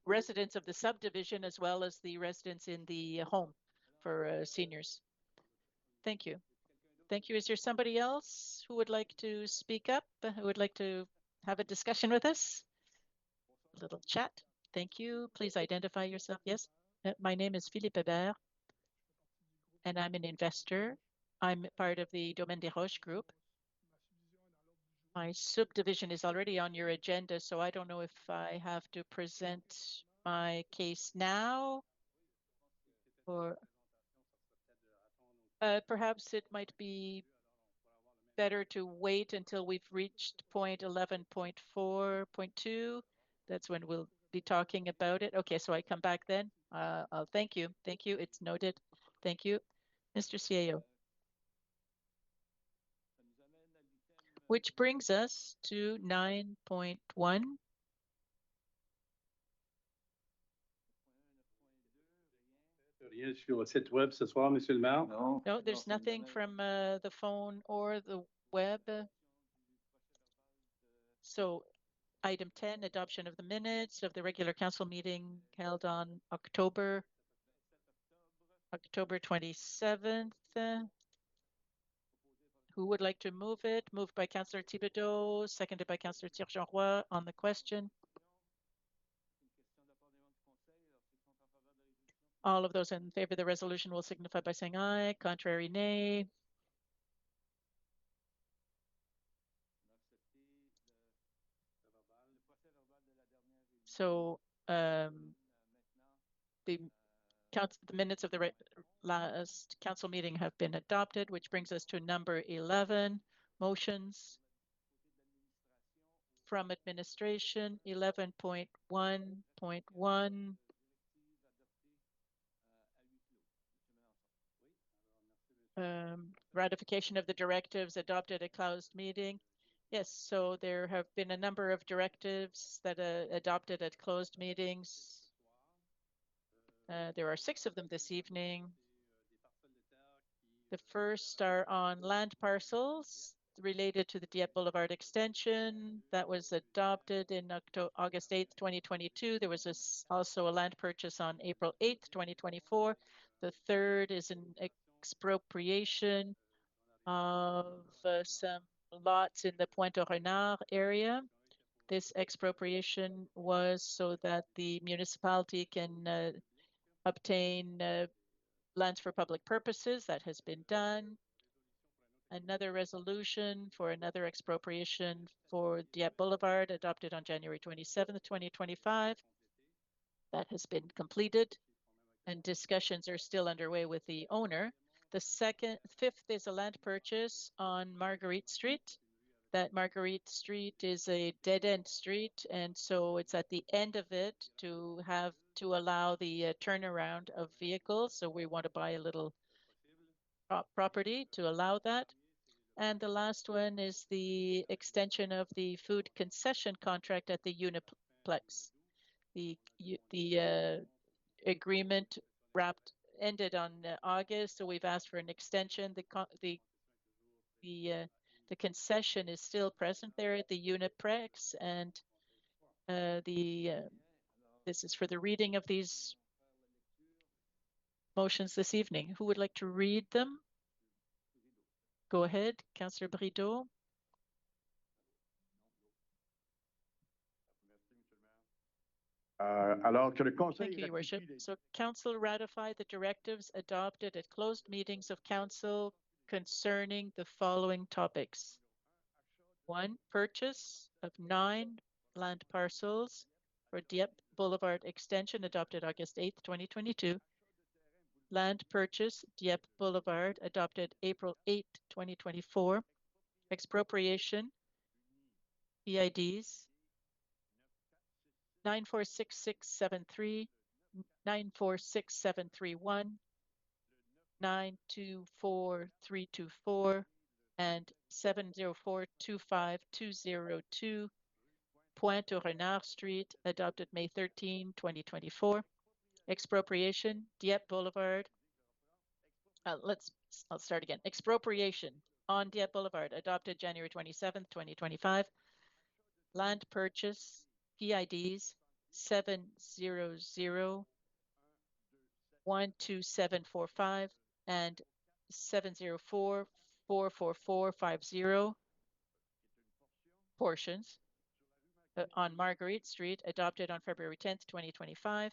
residents of the subdivision as well as the residents in the home for seniors. Thank you. Thank you. Is there somebody else who would like to speak up, who would like to have a discussion with us? A little chat. Thank you. Please identify yourself. Yes. My name is Philippe Hébert, and I'm an investor. I'm part of the Domaine des Roches group. My subdivision is already on your agenda, so I don't know if I have to present my case now or perhaps it might be better to wait until we've reached point 11.4.2. That's when we'll be talking about it. Okay, so I come back then. I'll thank you. Thank you. It's noted. Thank you. Mr. CAO. Which brings us to 9.1. Rien sur le site web ce soir, Monsieur le maire? Non. No, there's nothing from the phone or the web. So item 10, adoption of the minutes of the regular council meeting held on October 27th. Who would like to move it? Moved by Councillor Thibodeau, seconded by Councillor Tirjean-Roy on the question. All of those in favor of the resolution will signify by saying aye. Contrary, nay. So the minutes of the last council meeting have been adopted, which brings us to number 11, motions from administration. 11.1.1. Ratification of the directives adopted at closed meeting. Yes, so there have been a number of directives that are adopted at closed meetings. There are 6 of them this evening. The first are on land parcels related to the Dieppe Boulevard extension that was adopted in August 8th, 2022. There was also a land purchase on April 8th, 2024. The third is an expropriation of some lots in the Pointe-au-Renard area. This expropriation was so that the municipality can obtain lands for public purposes. That has been done. Another resolution for another expropriation for Dieppe Boulevard adopted on January 27th, 2025. That has been completed and discussions are still underway with the owner. The fifth is a land purchase on Marguerite Street. That Marguerite Street is a dead-end street, and so it's at the end of it to allow the turnaround of vehicles. So we want to buy a little property to allow that. And the last one is the extension of the food concession contract at the Uniplex. The agreement ended on August, so we've asked for an extension. The concession is still present there at the Uniplex, and this is for the reading of these motions this evening. Who would like to read them? Go ahead, Councillor Brideau. Thank you, Your Worship. So Council ratified the directives adopted at closed meetings of Council concerning the following topics. 1. Purchase of 9 land parcels for Dieppe Boulevard extension adopted August 8th, 2022. Land purchase Dieppe Boulevard adopted April 8, 2024. Expropriation EIDs 946673, 946731, 924324, and 704-25202 Pointe-au-Renard Street, adopted May 13, 2024. Expropriation, Dieppe Boulevard. I'll start again. Expropriation on Dieppe Boulevard, adopted January 27, 2025. Land purchase, PIDs 700-12745 and 704-44450 portions on Marguerite Street, adopted on February 10th, 2025.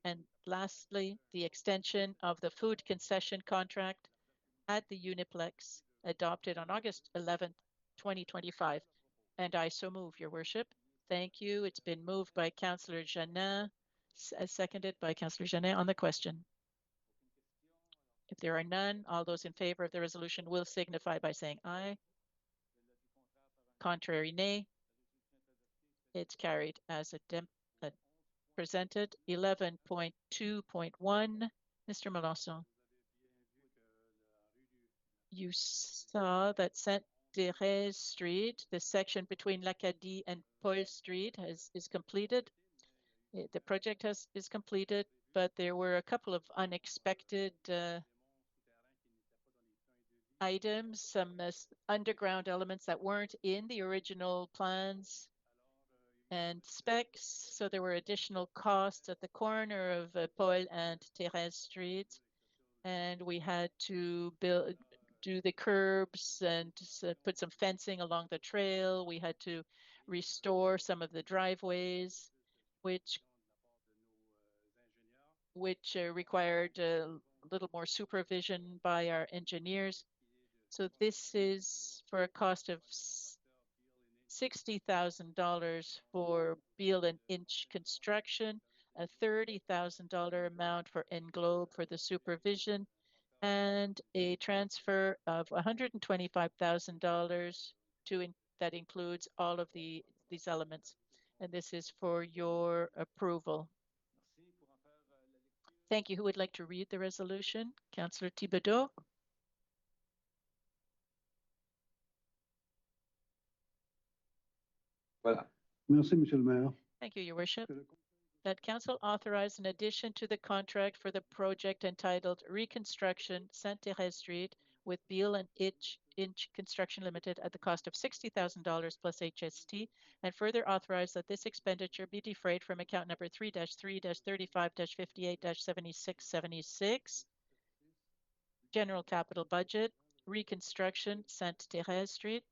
And lastly, the extension of the food concession contract at the Uniplex, adopted on August 11th, 2025. And I so move, Your Worship. Thank you. It's been moved by Councillor Jeannin, seconded by Councillor Jeannin on the question. If there are none, all those in favor of the resolution will signify by saying aye. Contrary, nay. It's carried as presented. 11.2.1, Mr. Melanson. You saw that Sainte-Thérèse Street, the section between l'Acadie and Paul Street is completed. The project is completed. but there were a couple of unexpected items, some underground elements that weren't in the original plans and specs. So there were additional costs at the corner of Paul and Thérèse Street, and we had to do the curbs and put some fencing along the trail. We had to restore some of the driveways, which required a little more supervision by our engineers. So this is for a cost of $60,000 for Beale and Inch construction, a $30,000 amount for Englobe for the supervision, and a transfer of $125,000 that includes all of these elements. And this is for your approval. Thank you. Who would like to read the resolution? Councillor Thibodeau. Voilà. Merci, Monsieur le Maire. Thank you, Your Worship. That Council authorize an addition to the contract for the project entitled Reconstruction Sainte-Thérèse Street with Beale and Inch Construction Limited at the cost of $60,000 plus HST, and further authorize that this expenditure be defrayed from account number 3-3-35-58-7676, General Capital Budget, Reconstruction Sainte-Thérèse Street,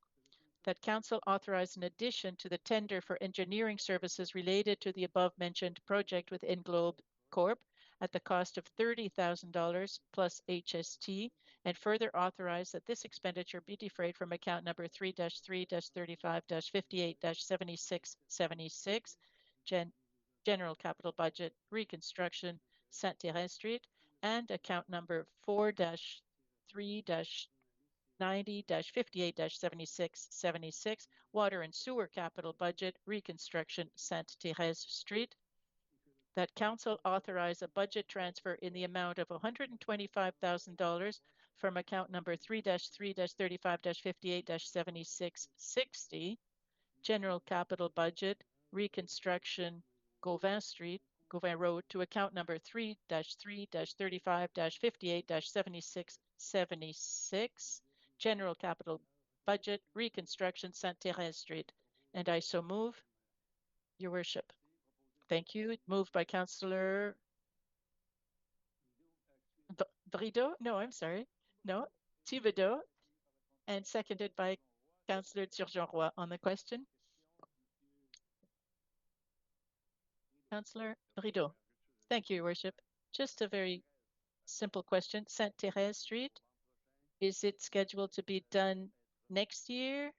that Council authorize an addition to the tender for engineering services related to the above-mentioned project with Englobe Corp. At the cost of $30,000 plus HST, and further authorize that this expenditure be defrayed from account number 3-3-35-58-7676, General Capital Budget, Reconstruction, Sainte-Thérèse Street, and account number 4-3- 90-58-7676, Water and Sewer Capital Budget, Reconstruction, Sainte-Thérèse Street. That Council authorize a budget transfer in the amount of $125,000 from account number 3-3-35-58-7660, General Capital Budget, Reconstruction, Gauvin Street, Gauvin Road, to account number 3-3-35-58-7676, General Capital Budget, Reconstruction, Sainte-Thérèse Street. And I so move, Your Worship. Thank you. Moved by Councillor Brideau? No, I'm sorry. No, Thibodeau. And seconded by Councillor Turgeon-Roy on the question. Councillor Brideau. Thank you, Your Worship. Just a very simple question. Sainte-Thérèse Street, is it scheduled to be done next year?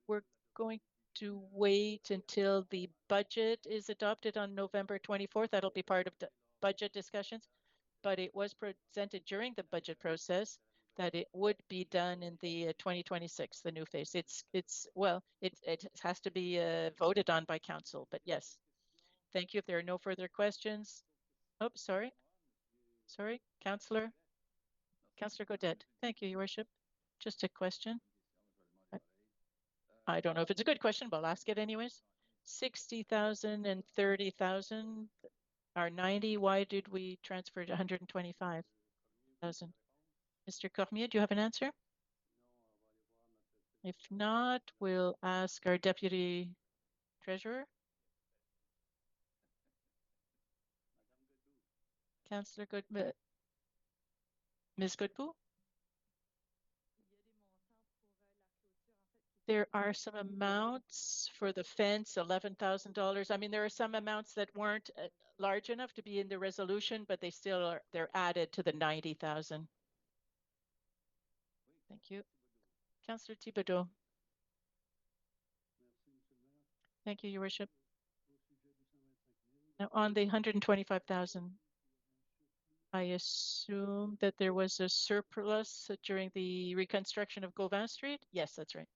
We're going to wait until the budget is adopted on November 24th. That'll be part of the budget discussions, but it was presented during the budget process that it would be done in the 2026, the new phase. It has to be voted on by council, but yes. Thank you. If there are no further questions. Oh, sorry. Sorry, Councillor Godet. Thank you, Your Worship. Just a question. I don't know if it's a good question, but I'll ask it anyways. 60,000 and 30,000 are 90. Why did we transfer to 125,000? Mr. Cormier, do you have an answer? If not, we'll ask our Deputy Treasurer. Councillor Godbout. Ms. Godbout? There are some amounts for the fence, $11,000. I mean, there are some amounts that weren't large enough to be in the resolution, but they still are, they're added to the 90,000. Thank you. Councillor Thibodeau. Thank you, Your Worship. Now, on the 125,000, I assume that there was a surplus during the reconstruction of Gauvin Street? Yes, that's right.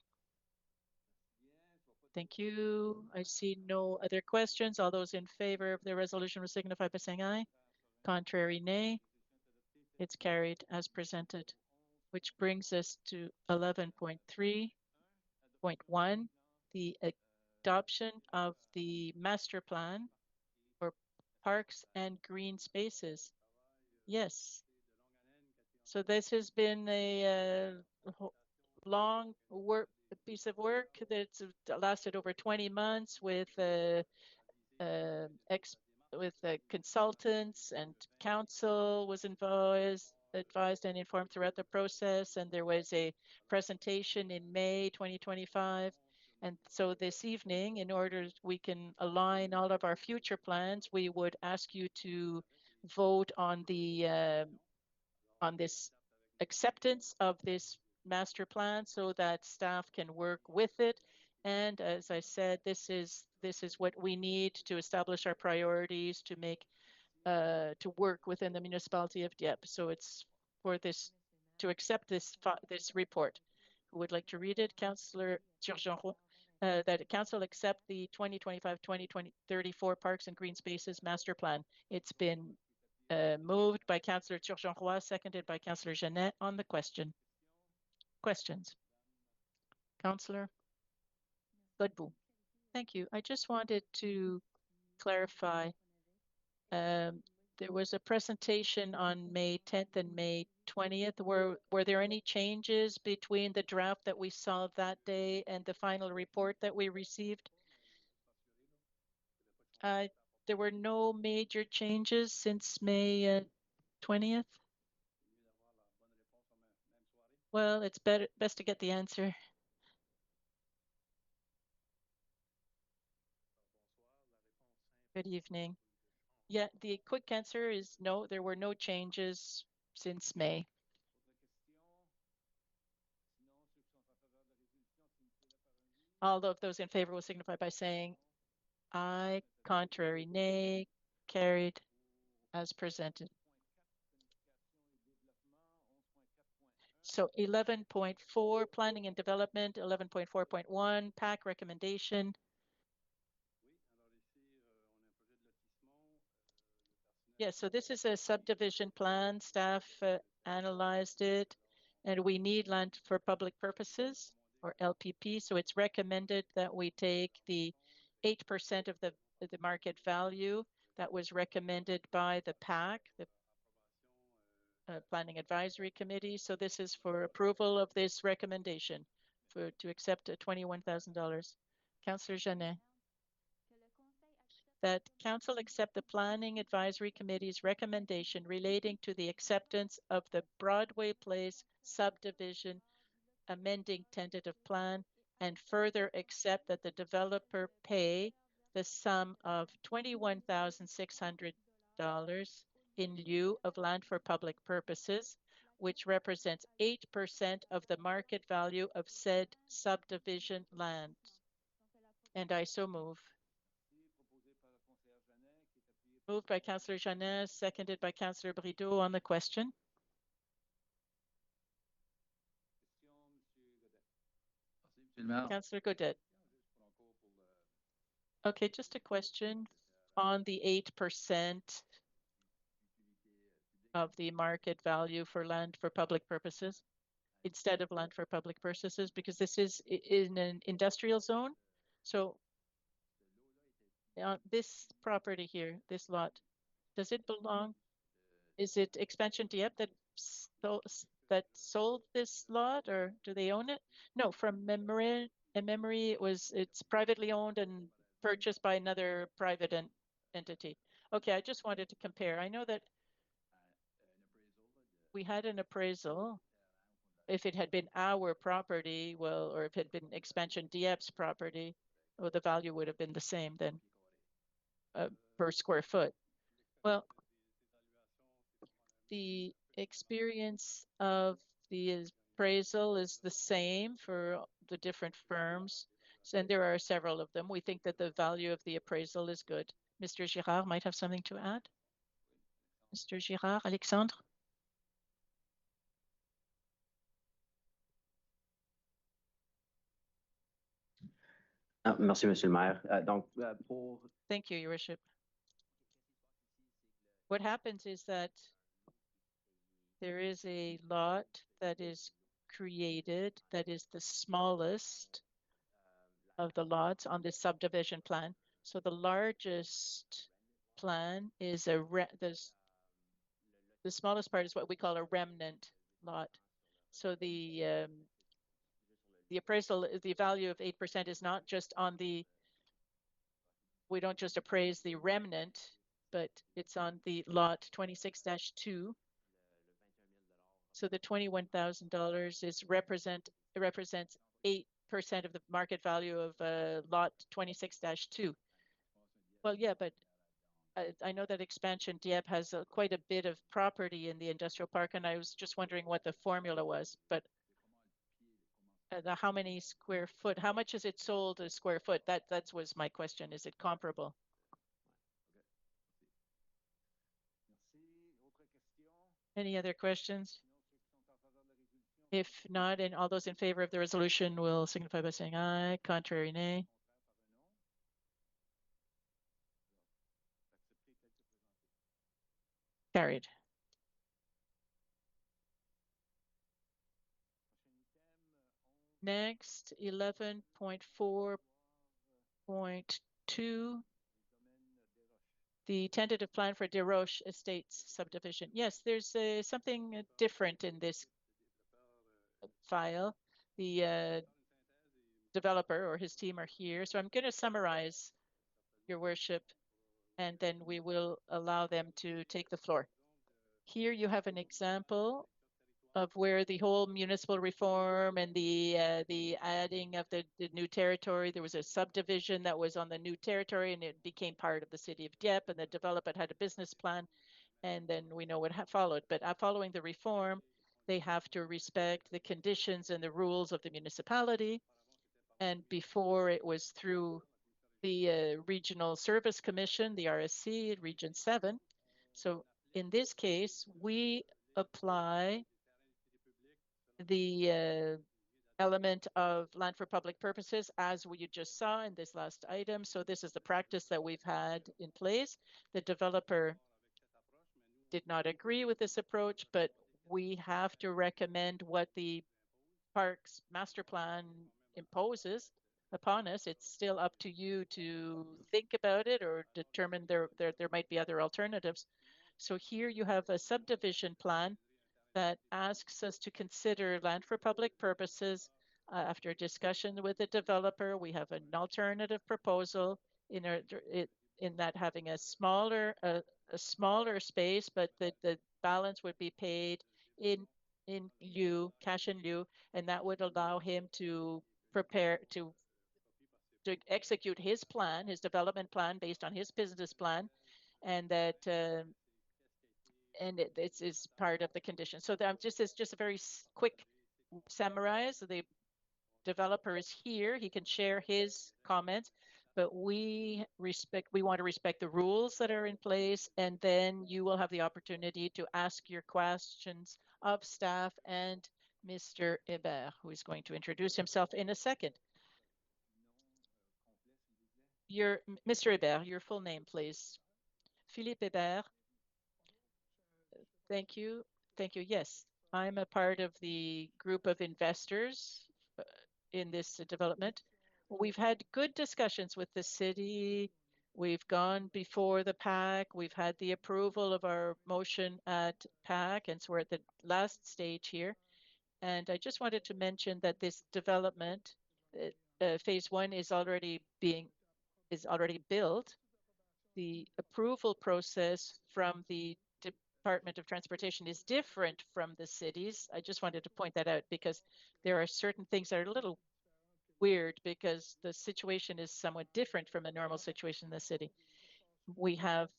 Thank you. I see no other questions. All those in favor of the resolution will signify by saying aye. Contrary, nay. It's carried as presented, which brings us to 11.3.1, the adoption of the master plan or Parks and green spaces. Yes. So this has been a long piece of work that's lasted over 20 months with consultants, and council was advised and informed throughout the process. And there was a presentation in May 2025. And so this evening, in order we can align all of our future plans, we would ask you to vote on this acceptance of this master plan so that staff can work with it. And as I said, this is what we need to establish our priorities to make to work within the municipality of Dieppe. So it's for this to accept this report. Who would like to read it? Councillor Turgeon, that council accept the 2025-2034 Parks and Green Spaces Master Plan. It's been moved by Councillor Turgeon, seconded by Councillor Jeannet on the question. Questions? Councillor Godbout. Thank you. I just wanted to clarify. There was a presentation on May 10th and May 20th. Were there any changes between the draft that we saw that day and the final report that we received? There were no major changes since May 20th. Well, it's best to get the answer. Good evening. Yeah, the quick answer is no, there were no changes since May. All of those in favor will signify by saying aye, contrary, nay, carried as presented. So 11.4, planning and development, 11.4.1, PAC recommendation. Yes, so this is a subdivision plan. Staff analyzed it, and we need land for public purposes, or LPP. So it's recommended that we take the 8% of the market value that was recommended by the PAC, the Planning Advisory Committee. So this is for approval of this recommendation to accept $21,000. Councillor Jeannet. That council accept the Planning Advisory Committee's recommendation relating to the acceptance of the Broadway Place subdivision amending tentative plan, and further accept that the developer pay the sum of $21,600 in lieu of land for public purposes, which represents 8% of the market value of said subdivision land. And I so move. Moved by Councillor Jeannet, seconded by Councillor Brideau on the question. Councillor Godet. Okay, just a question on the 8% of the market value for land for public purposes instead of land for public purposes, because this is in an industrial zone. So this property here, this lot, does it belong? Is it Expansion Dieppe that sold this lot, or do they own it? No, from memory, it's privately owned and purchased by another private entity. Okay, I just wanted to compare. I know that we had an appraisal. If it had been our property, well, or if it had been Expansion Dieppe's property, well, the value would have been the same then per square foot. Well, the experience of the appraisal is the same for the different firms, and there are several of them. We think that the value of the appraisal is good. Mr. Girard might have something to add. Mr. Girard, Alexandre? Merci, Monsieur le Maire. Thank you, Your Worship. What happens is that there is a lot that is created that is the smallest of the lots on this subdivision plan. So the largest plan is the smallest part is what we call a remnant lot. So the appraisal, the value of 8% is not just on we don't just appraise the remnant, but it's on the lot 26-2. So the $21,000 represents 8% of the market value of lot 26-2. Well, yeah, but I know that expansion Dieppe has quite a bit of property in the industrial park, and I was just wondering what the formula was. But how many square foot? How much is it sold a square foot? That was my question. Is it comparable? Any other questions? If not, and all those in favor of the resolution will signify by saying aye. Contrary, nay. Carried. Next, 11.4.2, the tentative plan for Desroches Estates subdivision. Yes, there's something different in this file. The developer or his team are here. So I'm going to summarize, Your Worship, and then we will allow them to take the floor. Here you have an example of where the whole municipal reform and the adding of the new territory, there was a subdivision that was on the new territory and it became part of the city of Dieppe, and the developer had a business plan, and then we know what followed. But following the reform, they have to respect the conditions and the rules of the municipality. And before it was through the Regional Service Commission, the RSC, Region 7. So in this case, we apply the element of land for public purposes, as you just saw in this last item. So this is the practice that we've had in place. The developer did not agree with this approach, but we have to recommend what the parks master plan imposes upon us. It's still up to you to think about it or determine there might be other alternatives. So here you have a subdivision plan that asks us to consider land for public purposes. After discussion with the developer, we have an alternative proposal in that having a smaller space, but the balance would be paid in cash in lieu, and that would allow him to prepare to execute his plan, his development plan based on his business plan, and that this is part of the condition. So that is just a very quick summarize. The developer is here. He can share his comments, but we want to respect the rules that are in place, and then you will have the opportunity to ask your questions of staff and Mr. Hébert, who is going to introduce himself in a second. Mr. Hébert, your full name, please. Philippe Hébert. Thank you. Thank you. Yes, I'm a part of the group of investors in this development. We've had good discussions with the city. We've gone before the PAC. We've had the approval of our motion at PAC, and so we're at the last stage here. And I just wanted to mention that this development, phase 1, is already built. The approval process from the Department of Transportation is different from the cities. I just wanted to point that out because there are certain things that are a little weird because the situation is somewhat different from a normal situation in the city. We have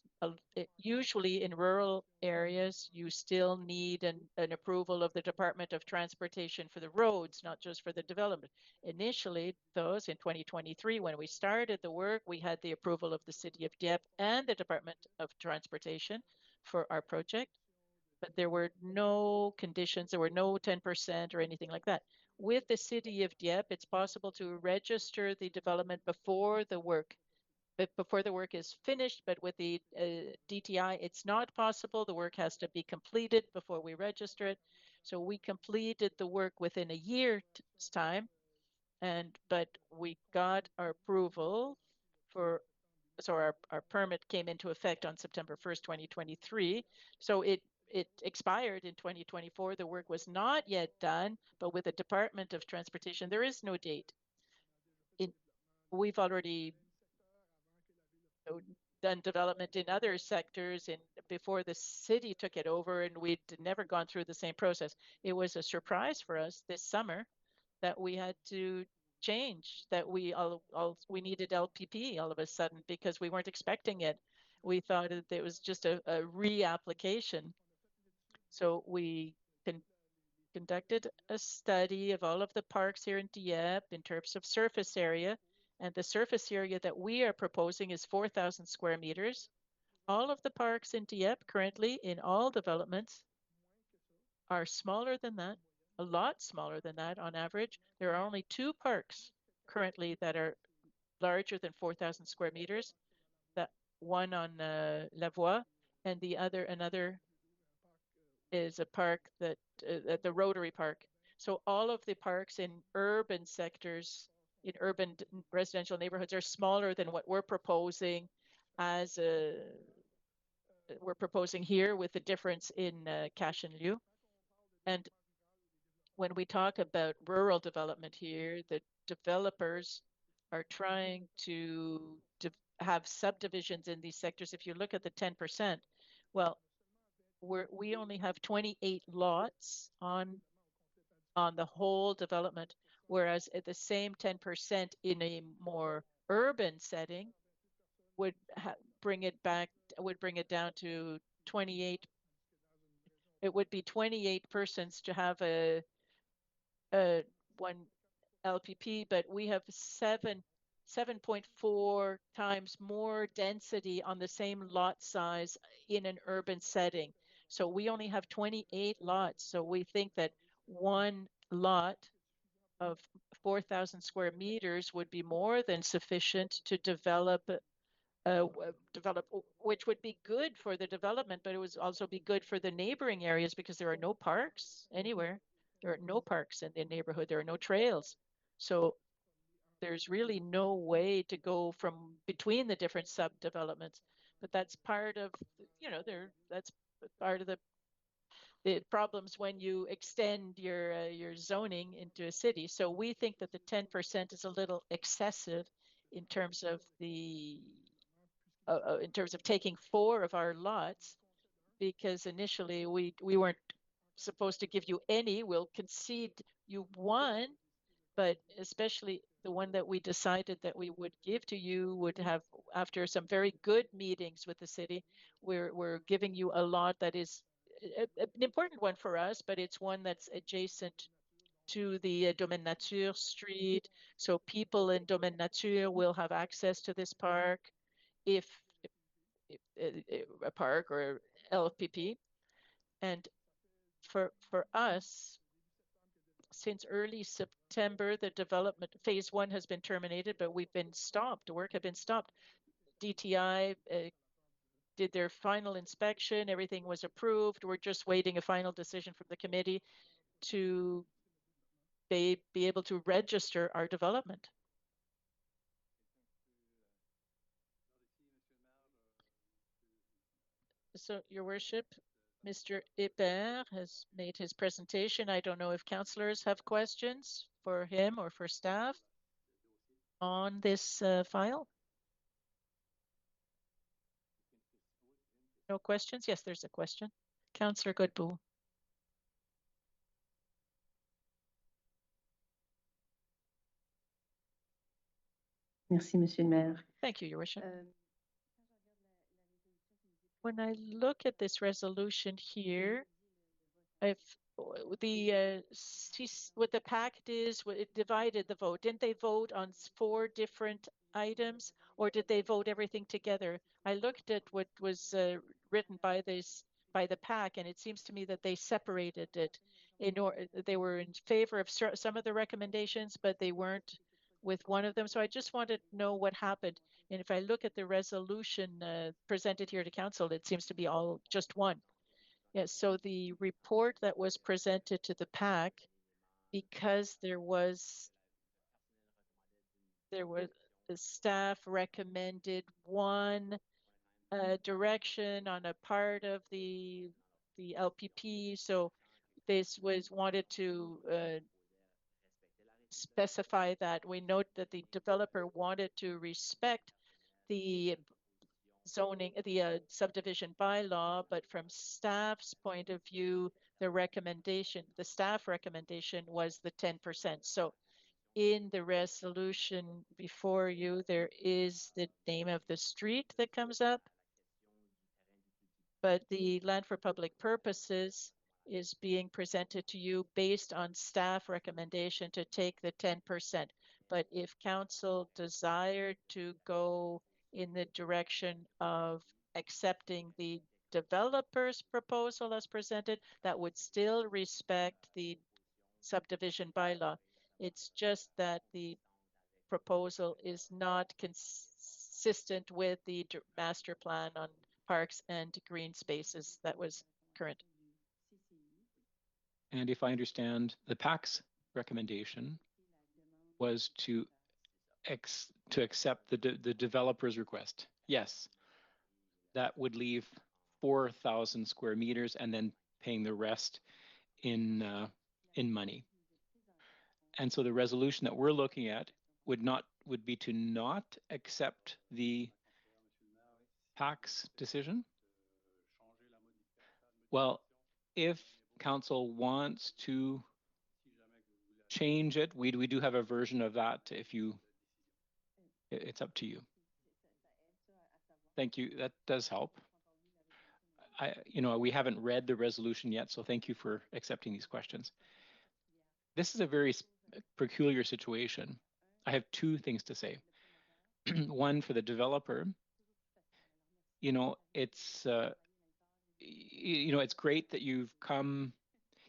usually in rural areas, you still need an approval of the Department of Transportation for the roads, not just for the development. Initially, those in 2023, when we started the work, we had the approval of the City of Dieppe and the Department of Transportation for our project, but there were no conditions, there were no 10% or anything like that. With the City of Dieppe, it's possible to register the development before the work is finished, but with the DTI, it's not possible. The work has to be completed before we register it. So we completed the work within a year's time, but we got our approval for so our permit came into effect on September 1st, 2023. So it expired in 2024. The work was not yet done, but with the Department of Transportation, there is no date. We've already done development in other sectors before the city took it over, and we'd never gone through the same process. It was a surprise for us this summer that we had to change, that we needed LPP all of a sudden because we weren't expecting it. We thought that it was just a reapplication. So we conducted a study of all of the parks here in Dieppe in terms of surface area, and the surface area that we are proposing is 4,000 square meters. All of the parks in Dieppe currently in all developments are smaller than that, a lot smaller than that on average. There are only 2 parks currently that are larger than 4,000 square meters. That one on La Voie, and another is a park that at the Rotary Park. So all of the parks in urban sectors, in urban residential neighborhoods, are smaller than what we're proposing here with the difference in cash and lieu. And when we talk about rural development here, the developers are trying to have subdivisions in these sectors. If you look at the 10%, well, we only have 28 lots on the whole development, whereas at the same 10% in a more urban setting would bring it down to 28. It would be 28 persons to have one LPP, but we have 7.4 times more density on the same lot size in an urban setting. So we only have 28 lots. So we think that one lot of 4,000 square meters would be more than sufficient to develop, which would be good for the development, but it would also be good for the neighboring areas because there are no parks anywhere. There are no parks in the neighborhood. There are no trails. So there's really no way to go from between the different sub-developments. But that's part of, that's part of the problems when you extend your zoning into a city. So we think that the 10% is a little excessive in terms of taking 4 of our lots, because initially we weren't supposed to give you any. We'll concede you 1, but especially the one that we decided that we would give to you would have, after some very good meetings with the city, we're giving you a lot that is an important one for us, but it's one that's adjacent to the Domaine Nature Street. So people in Domaine Nature will have access to this park if a park or LPP. And for us, since early September, the development phase 1 has been terminated, but we've been stopped. The work had been stopped. DTI did their final inspection. Everything was approved. We're just waiting a final decision from the committee to be able to register our development. So, Your Worship, Mr. Hébert has made his presentation. I don't know if councillors have questions for him or for staff on this file. No questions? Yes, there's a question. Councillor Godbout. Merci, Monsieur le Maire. Thank you, Your Worship. When I look at this resolution here, if what the pact is, it divided the vote. Didn't they vote on 4 different items, or did they vote everything together? I looked at what was written by the PAC, and it seems to me that they separated it. They were in favor of some of the recommendations, but they weren't with one of them. So I just wanted to know what happened. And if I look at the resolution presented here to council, it seems to be all just one. Yes, so the report that was presented to the PAC, because there was the staff recommended one direction on a part of the LPP. So this was wanted to specify that. We note that the developer wanted to respect the zoning, the subdivision bylaw, but from staff's point of view, the staff recommendation was the 10%. So in the resolution before you, there is the name of the street that comes up, but the land for public purposes is being presented to you based on staff recommendation to take the 10%. But if council desired to go in the direction of accepting the developer's proposal as presented, that would still respect the subdivision bylaw. It's just that the proposal is not consistent with the master plan on parks and green spaces that was current. And if I understand, the PAC's recommendation was to accept the developer's request. Yes, that would leave 4,000 square meters and then paying the rest in money. And so the resolution that we're looking at would be to not accept the PAC's decision. Well, if council wants to change it, we do have a version of that. It's up to you. Thank you. That does help. We haven't read the resolution yet, so thank you for accepting these questions. This is a very peculiar situation. I have two things to say. One, for the developer, it's it's great that you've come.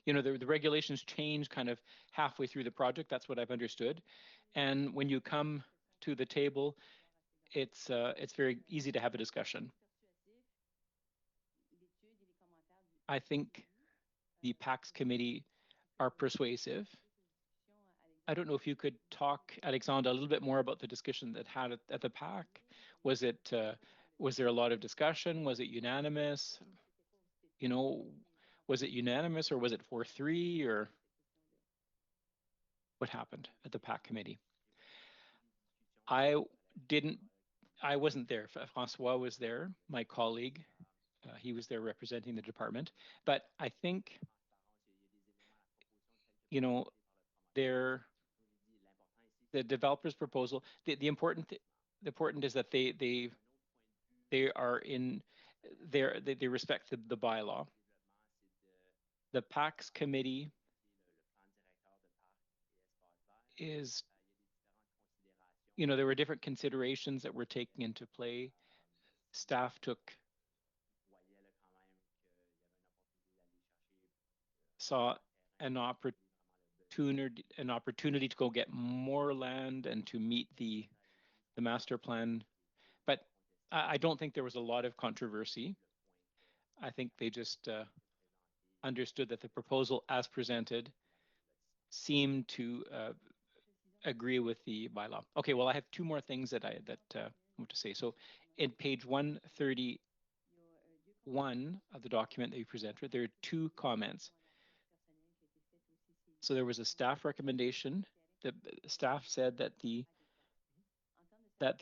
The regulations change kind of halfway through the project. That's what I've understood. And when you come to the table, it's very easy to have a discussion. I think the PAC's committee are persuasive. I don't know if you could talk, Alexandre, a little bit more about the discussion that had at the PAC. Was there a lot of discussion? Was it unanimous? Was it unanimous or was it 4-3 or what happened at the PAC committee? I wasn't there. Francois was there, my colleague. He was there representing the department. But I think, the developer's proposal, the important is that they respect the bylaw. The PAC's committee is, there were different considerations that were taken into play. Staff saw an opportunity to go get more land and to meet the master plan. But I don't think there was a lot of controversy. I think they just understood that the proposal as presented seemed to agree with the bylaw. Okay, well, I have two more things that I want to say. So in page 131 of the document that you presented, there are two comments. So there was a staff recommendation. The staff said that the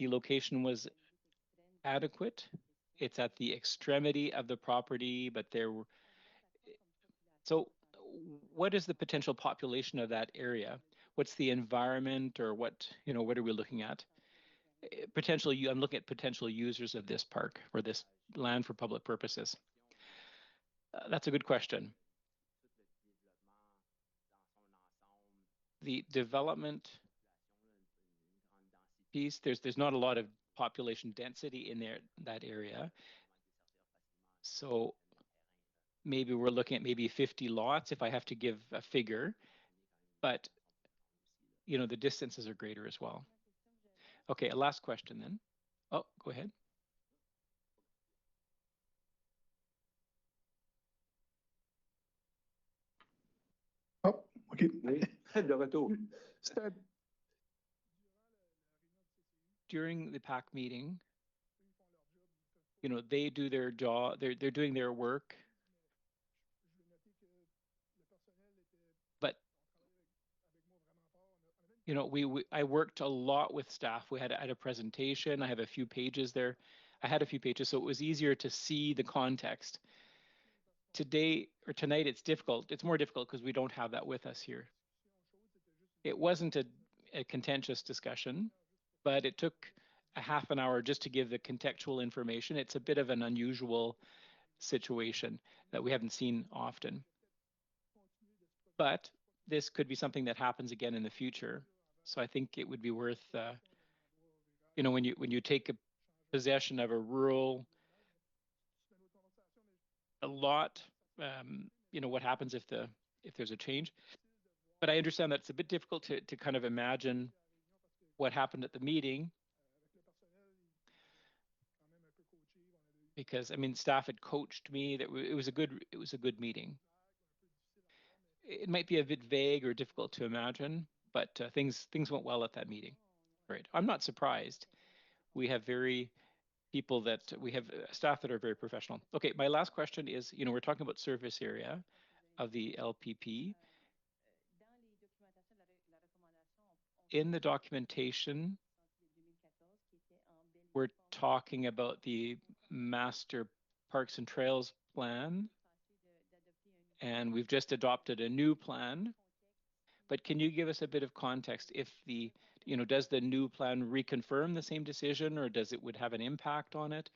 location was adequate. It's at the extremity of the property, but so what is the potential population of that area? What's the environment, or what are we looking at? I'm looking at potential users of this park or this land for public purposes. That's a good question. The development piece, there's not a lot of population density in that area. So maybe we're looking at maybe 50 lots if I have to give a figure, but the distances are greater as well. Okay, a last question then. Oh, go ahead. Oh, okay. De retour. Do during the PAC meeting, you know, they do their job, they're doing their work. But, you know, I worked a lot with staff. We had a presentation. I have a few pages there. I had a few pages, so it was easier to see the context. Today or tonight, it's difficult. It's more difficult because we don't have that with us here. It wasn't a contentious discussion, but it took a half an hour just to give the contextual information. It's a bit of an unusual situation that we haven't seen often. But this could be something that happens again in the future. So I think it would be worth, you know, when you take a possession of a rural a lot, you know, what happens if there's a change. But I understand that it's a bit difficult to kind of imagine what happened at the meeting, because I mean, staff had coached me that it was a good meeting. It might be a bit vague or difficult to imagine, but things went well at that meeting. Right. I'm not surprised. We have we have staff that are very professional. Okay, my last question is, you know, we're talking about surface area of the LPP. In the documentation, we're talking about the Master Parks and Trails plan, and we've just adopted a new plan. But can you give us a bit of context? If the, you know, does the new plan reconfirm the same decision, or does it would have an impact on it?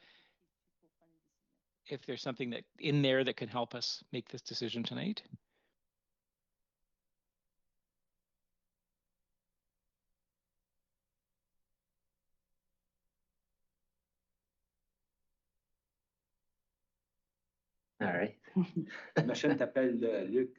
If there's something that in there that can help us make this decision tonight? All right. Ma chaîne t'appelle Luc.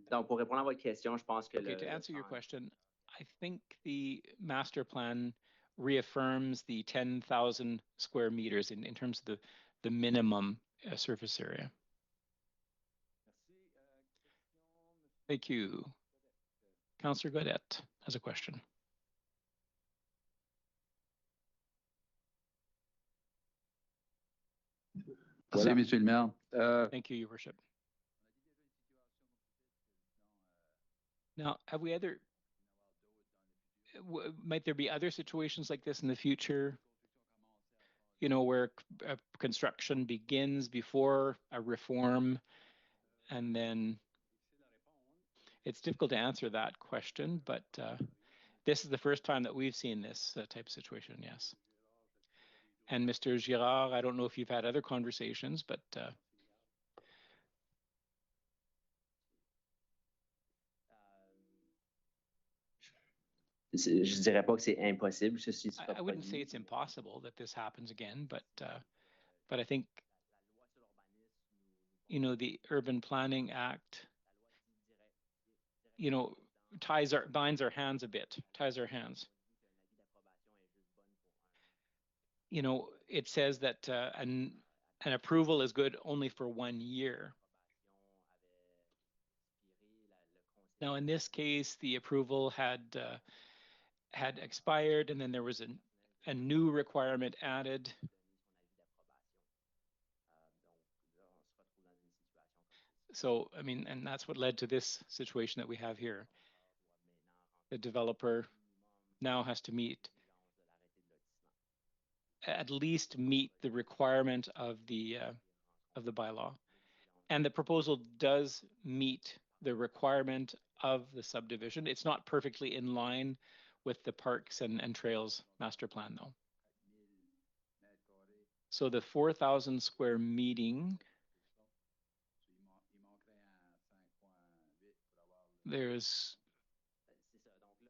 Donc, pour répondre à votre question, je pense que Okay, to answer your question, I think the master plan reaffirms the 10,000 square meters in terms of the minimum surface area. Thank you. Councillor Gaudette has a question. Merci, Monsieur le Maire. Thank you, Your Worship. Now, have we might there be other situations like this in the future? You know, where construction begins before a reform, and then it's difficult to answer that question, but this is the first time that we've seen this type of situation, yes. And Mr. Girard, I don't know if you've had other conversations, but je dirais pas que c'est impossible. Ceci sera I wouldn't say it's impossible that this happens again, but I think, you know, the Urban Planning Act, you know, binds our hands a bit, ties our hands. You know, it says that an approval is good only for 1 year. Now, in this case, the approval had expired, and then there was a new requirement added. So, I mean, and that's what led to this situation that we have here. The developer now has to at least meet the requirement of the bylaw. And the proposal does meet the requirement of the subdivision. It's not perfectly in line with the Parks and Trails master plan, though. So the 4,000 square meeting, there is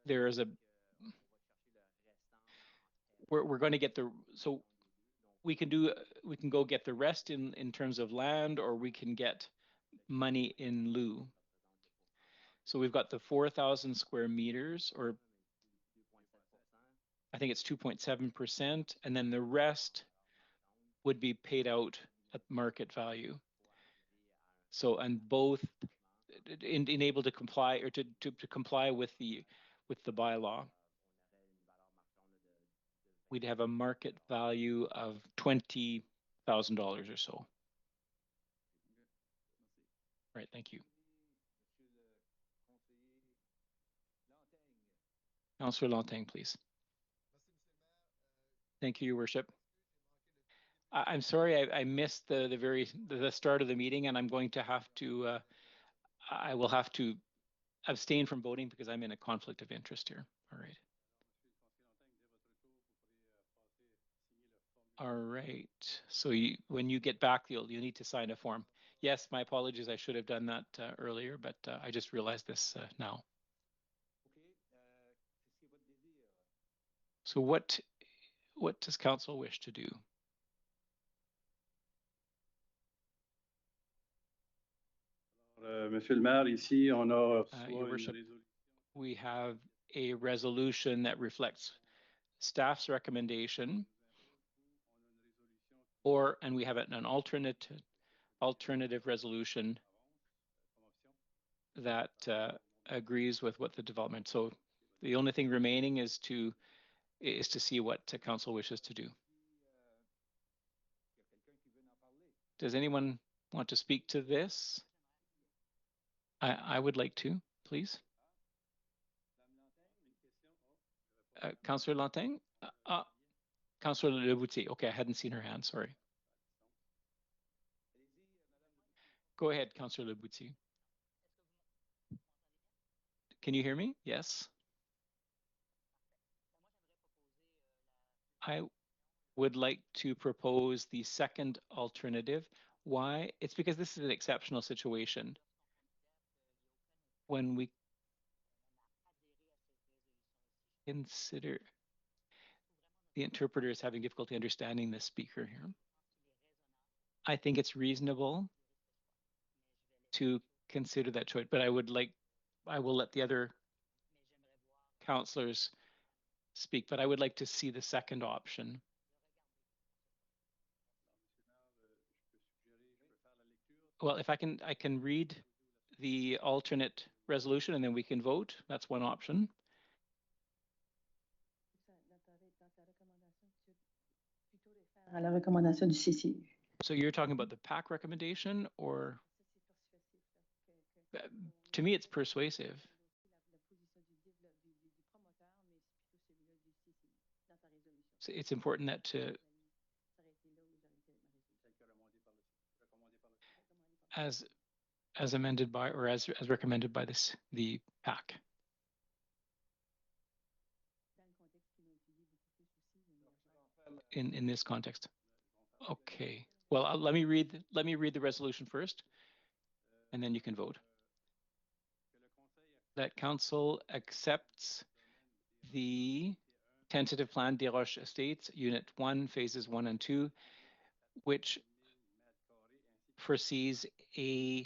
a, we're going to get so we can go get the rest in terms of land, or we can get money in lieu. So we've got the 4,000 square meters, or I think it's 2.7%, and then the rest would be paid out at market value. So, and both able to comply, or to comply with the bylaw. we'd have a market value of $20,000 or so. All right, thank you. Councillor Lanting, please. Thank you, Your Worship. I'm sorry I missed the start of the meeting, and I'm going to have to I will have to abstain from voting because I'm in a conflict of interest here. All right. All right. So when you get back, you'll need to sign a form. Yes, my apologies. I should have done that earlier, but I just realized this now. So what does council wish to do? Monsieur le maire, ici, on a Your Worship, we have a resolution that reflects staff's recommendation, and we have an alternative resolution that agrees with what the development. So the only thing remaining is to see what council wishes to do. Does anyone want to speak to this? I would like to, please. Councillor Lanting? Councillor Leboutier. Okay, I hadn't seen her hand, sorry. Go ahead, Councillor Leboutier. Can you hear me? Yes. I would like to propose the second alternative. Why? It's because this is an exceptional situation. When we consider the interpreter is having difficulty understanding the speaker here, I think it's reasonable to consider that choice, but I will let the other councillors speak, but I would like to see the second option. Well, if I can read the alternate resolution and then we can vote. That's one option. So you're talking about the PAC recommendation, or to me it's persuasive. So it's important that as amended by, or as recommended by the PAC. In this context. Okay. Well, let me read the resolution first, and then you can vote. That council accepts the tentative plan des Roches Estates, Unit 1, Phases 1 and 2, which foresees a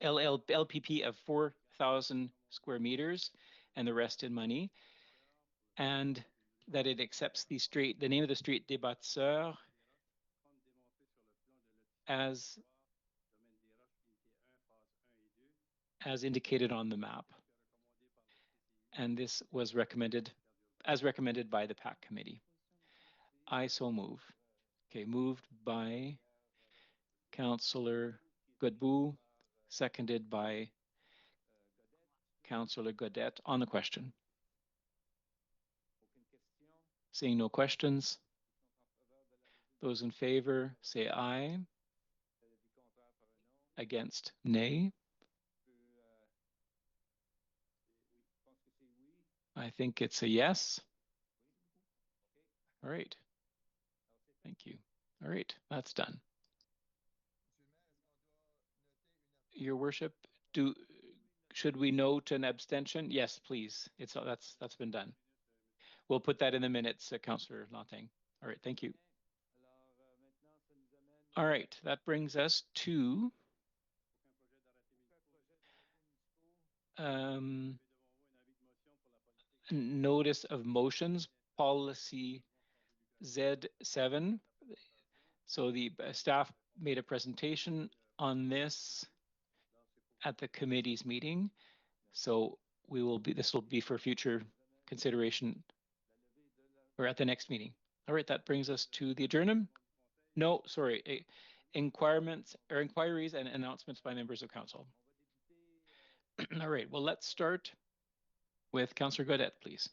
LPP of 4,000 square meters and the rest in money, and that it accepts the name of the street des Bâtisseurs as indicated on the map. And this was recommended by the PAC committee. I so move. Okay, moved by Councillor Godbout, seconded by Councillor Godette on the question. Seeing no questions, those in favor say aye. Against, nay. I think it's a yes. All right. Thank you. All right, that's done. Your Worship, should we note an abstention? Yes, please. That's been done. We'll put that in the minutes, Councillor Lanting. All right, thank you. All right, that brings us to notice of motions, policy Z7. So the staff made a presentation on this at the committee's meeting. So this will be for future consideration. or at the next meeting. All right, that brings us to the adjournment. No, sorry, inquiries and announcements by members of council. All right, well, let's start with Councillor Gaudette, please.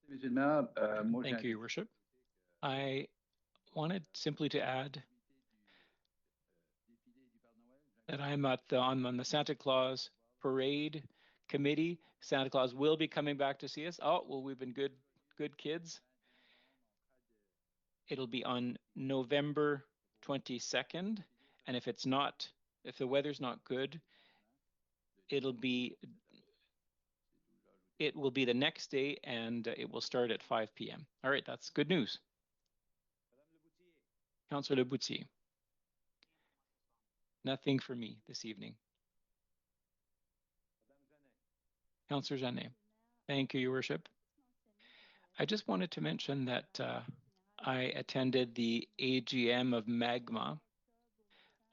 Monsieur le maire, moi, Thank you, Your Worship. I wanted simply to add that I'm on the Santa Claus Parade Committee. Santa Claus will be coming back to see us. Oh, well, we've been good kids. It'll be on November 22nd, and if the weather's not good, it will be the next day, and it will start at 5 p.m. All right, that's good news. Councillor Boutier. Nothing for me this evening. Councillor Jeannet. Thank you, Your Worship. I just wanted to mention that I attended the AGM of Magma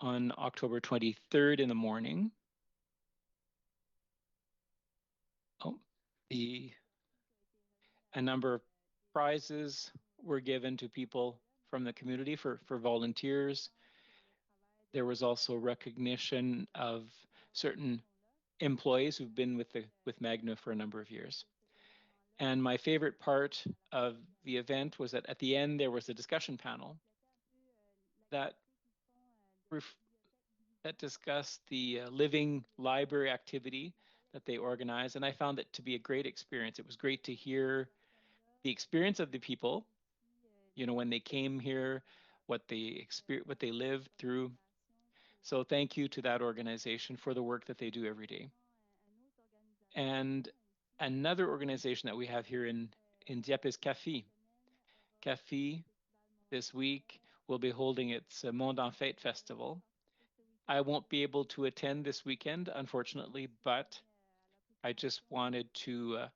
on October 23rd in the morning. A number of prizes were given to people from the community for volunteers. There was also recognition of certain employees who've been with Magna for a number of years. And my favorite part of the event was that at the end there was a discussion panel that discussed the living library activity that they organized, and I found it to be a great experience. It was great to hear the experience of the people, you know, when they came here, what they lived through. So thank you to that organization for the work that they do every day. And another organization that we have here in Dieppe is CAFI. CAFI this week will be holding its Monde en Fête Festival. I won't be able to attend this weekend, unfortunately, but I just wanted to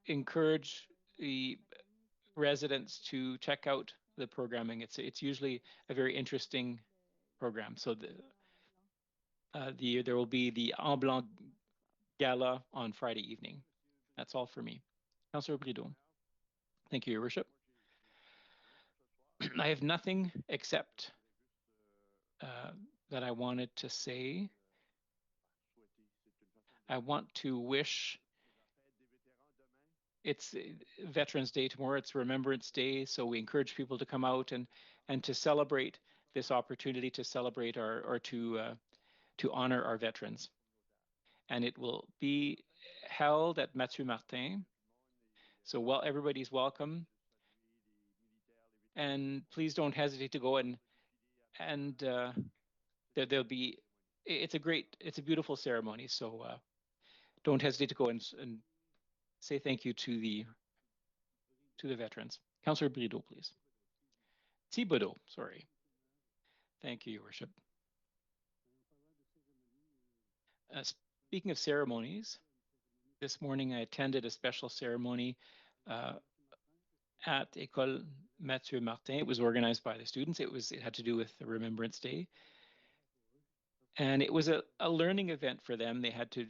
encourage the residents to check out the programming. It's usually a very interesting program. So there will be the En Blanc Gala on Friday evening. That's all for me. Councillor Brideau. Thank you, Your Worship. I have nothing except that I wanted to say. I want to wish, it's Veterans Day tomorrow, it's Remembrance Day, so we encourage people to come out and to celebrate this opportunity to celebrate or to honor our veterans. And it will be held at Mathieu Martin. So everybody's welcome. And please don't hesitate to go and there'll be, it's a beautiful ceremony. So don't hesitate to go and say thank you to the veterans. Councillor Brideau, please. Thibodeau, sorry. Thank you, Your Worship. Speaking of ceremonies, this morning I attended a special ceremony at École Mathieu Martin. It was organized by the students. It had to do with the Remembrance Day. And it was a learning event for them. They had to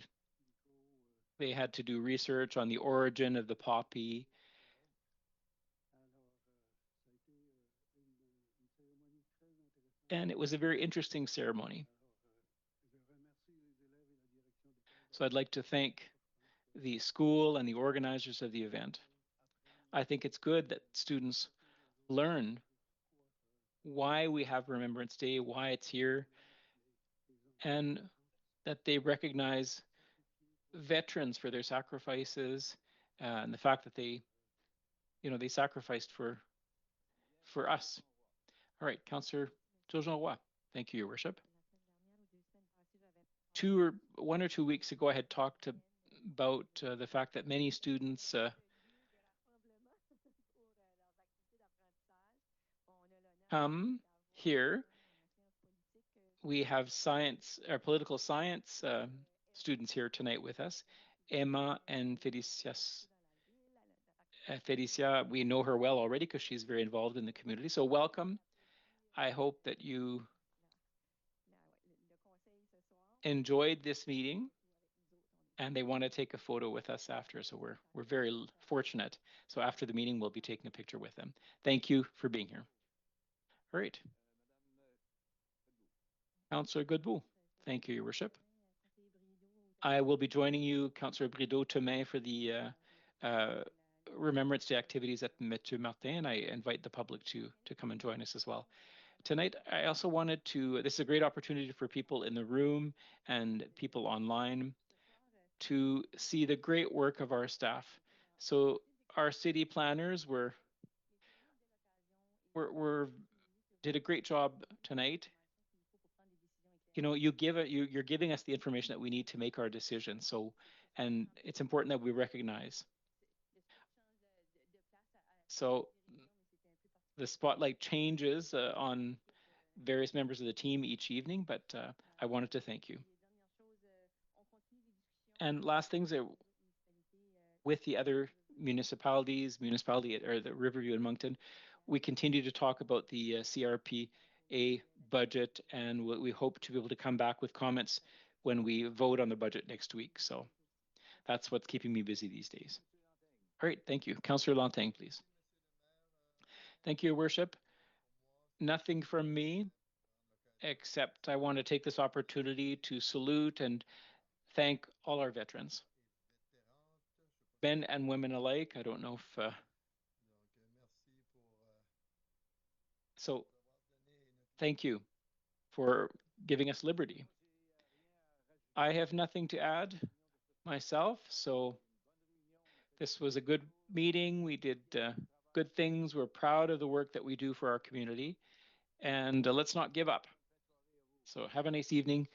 do research on the origin of the poppy. And it was a very interesting ceremony. So I'd like to thank the school and the organizers of the event. I think it's good that students learn why we have Remembrance Day, why it's here, and that they recognize veterans for their sacrifices and the fact that they sacrificed for us. All right, Councillor Jean Roy. Thank you, Your Worship. 1 or 2 weeks ago, I had talked about the fact that many students come here. We have political science students here tonight with us. Emma and Felicia, we know her well already because she's very involved in the community. So welcome. I hope that you enjoyed this meeting and they want to take a photo with us after. So we're very fortunate. So after the meeting, we'll be taking a picture with them. Thank you for being here. All right. Councillor Godbout. Thank you, Your Worship. I will be joining you, Councillor Brideau, tomorrow for the Remembrance Day activities at Mathieu Martin, and I invite the public to come and join us as well. Tonight, I also wanted to, this is a great opportunity for people in the room and people online to see the great work of our staff. So our city planners did a great job tonight. You know, you're giving us the information that we need to make our decisions. So, and it's important that we recognize. So the spotlight changes on various members of the team each evening, but I wanted to thank you. And last things, with the other municipality or the Riverview and Moncton, we continue to talk about the CRPA budget, and we hope to be able to come back with comments when we vote on the budget next week. So that's what's keeping me busy these days. All right, thank you. Councillor Lanting, please. Thank you, Your Worship. Nothing from me, except I want to take this opportunity to salute and thank all our veterans, men and women alike. I don't know if so thank you for giving us liberty. I have nothing to add myself, so this was a good meeting. We did good things. We're proud of the work that we do for our community, and let's not give up. So have a nice evening.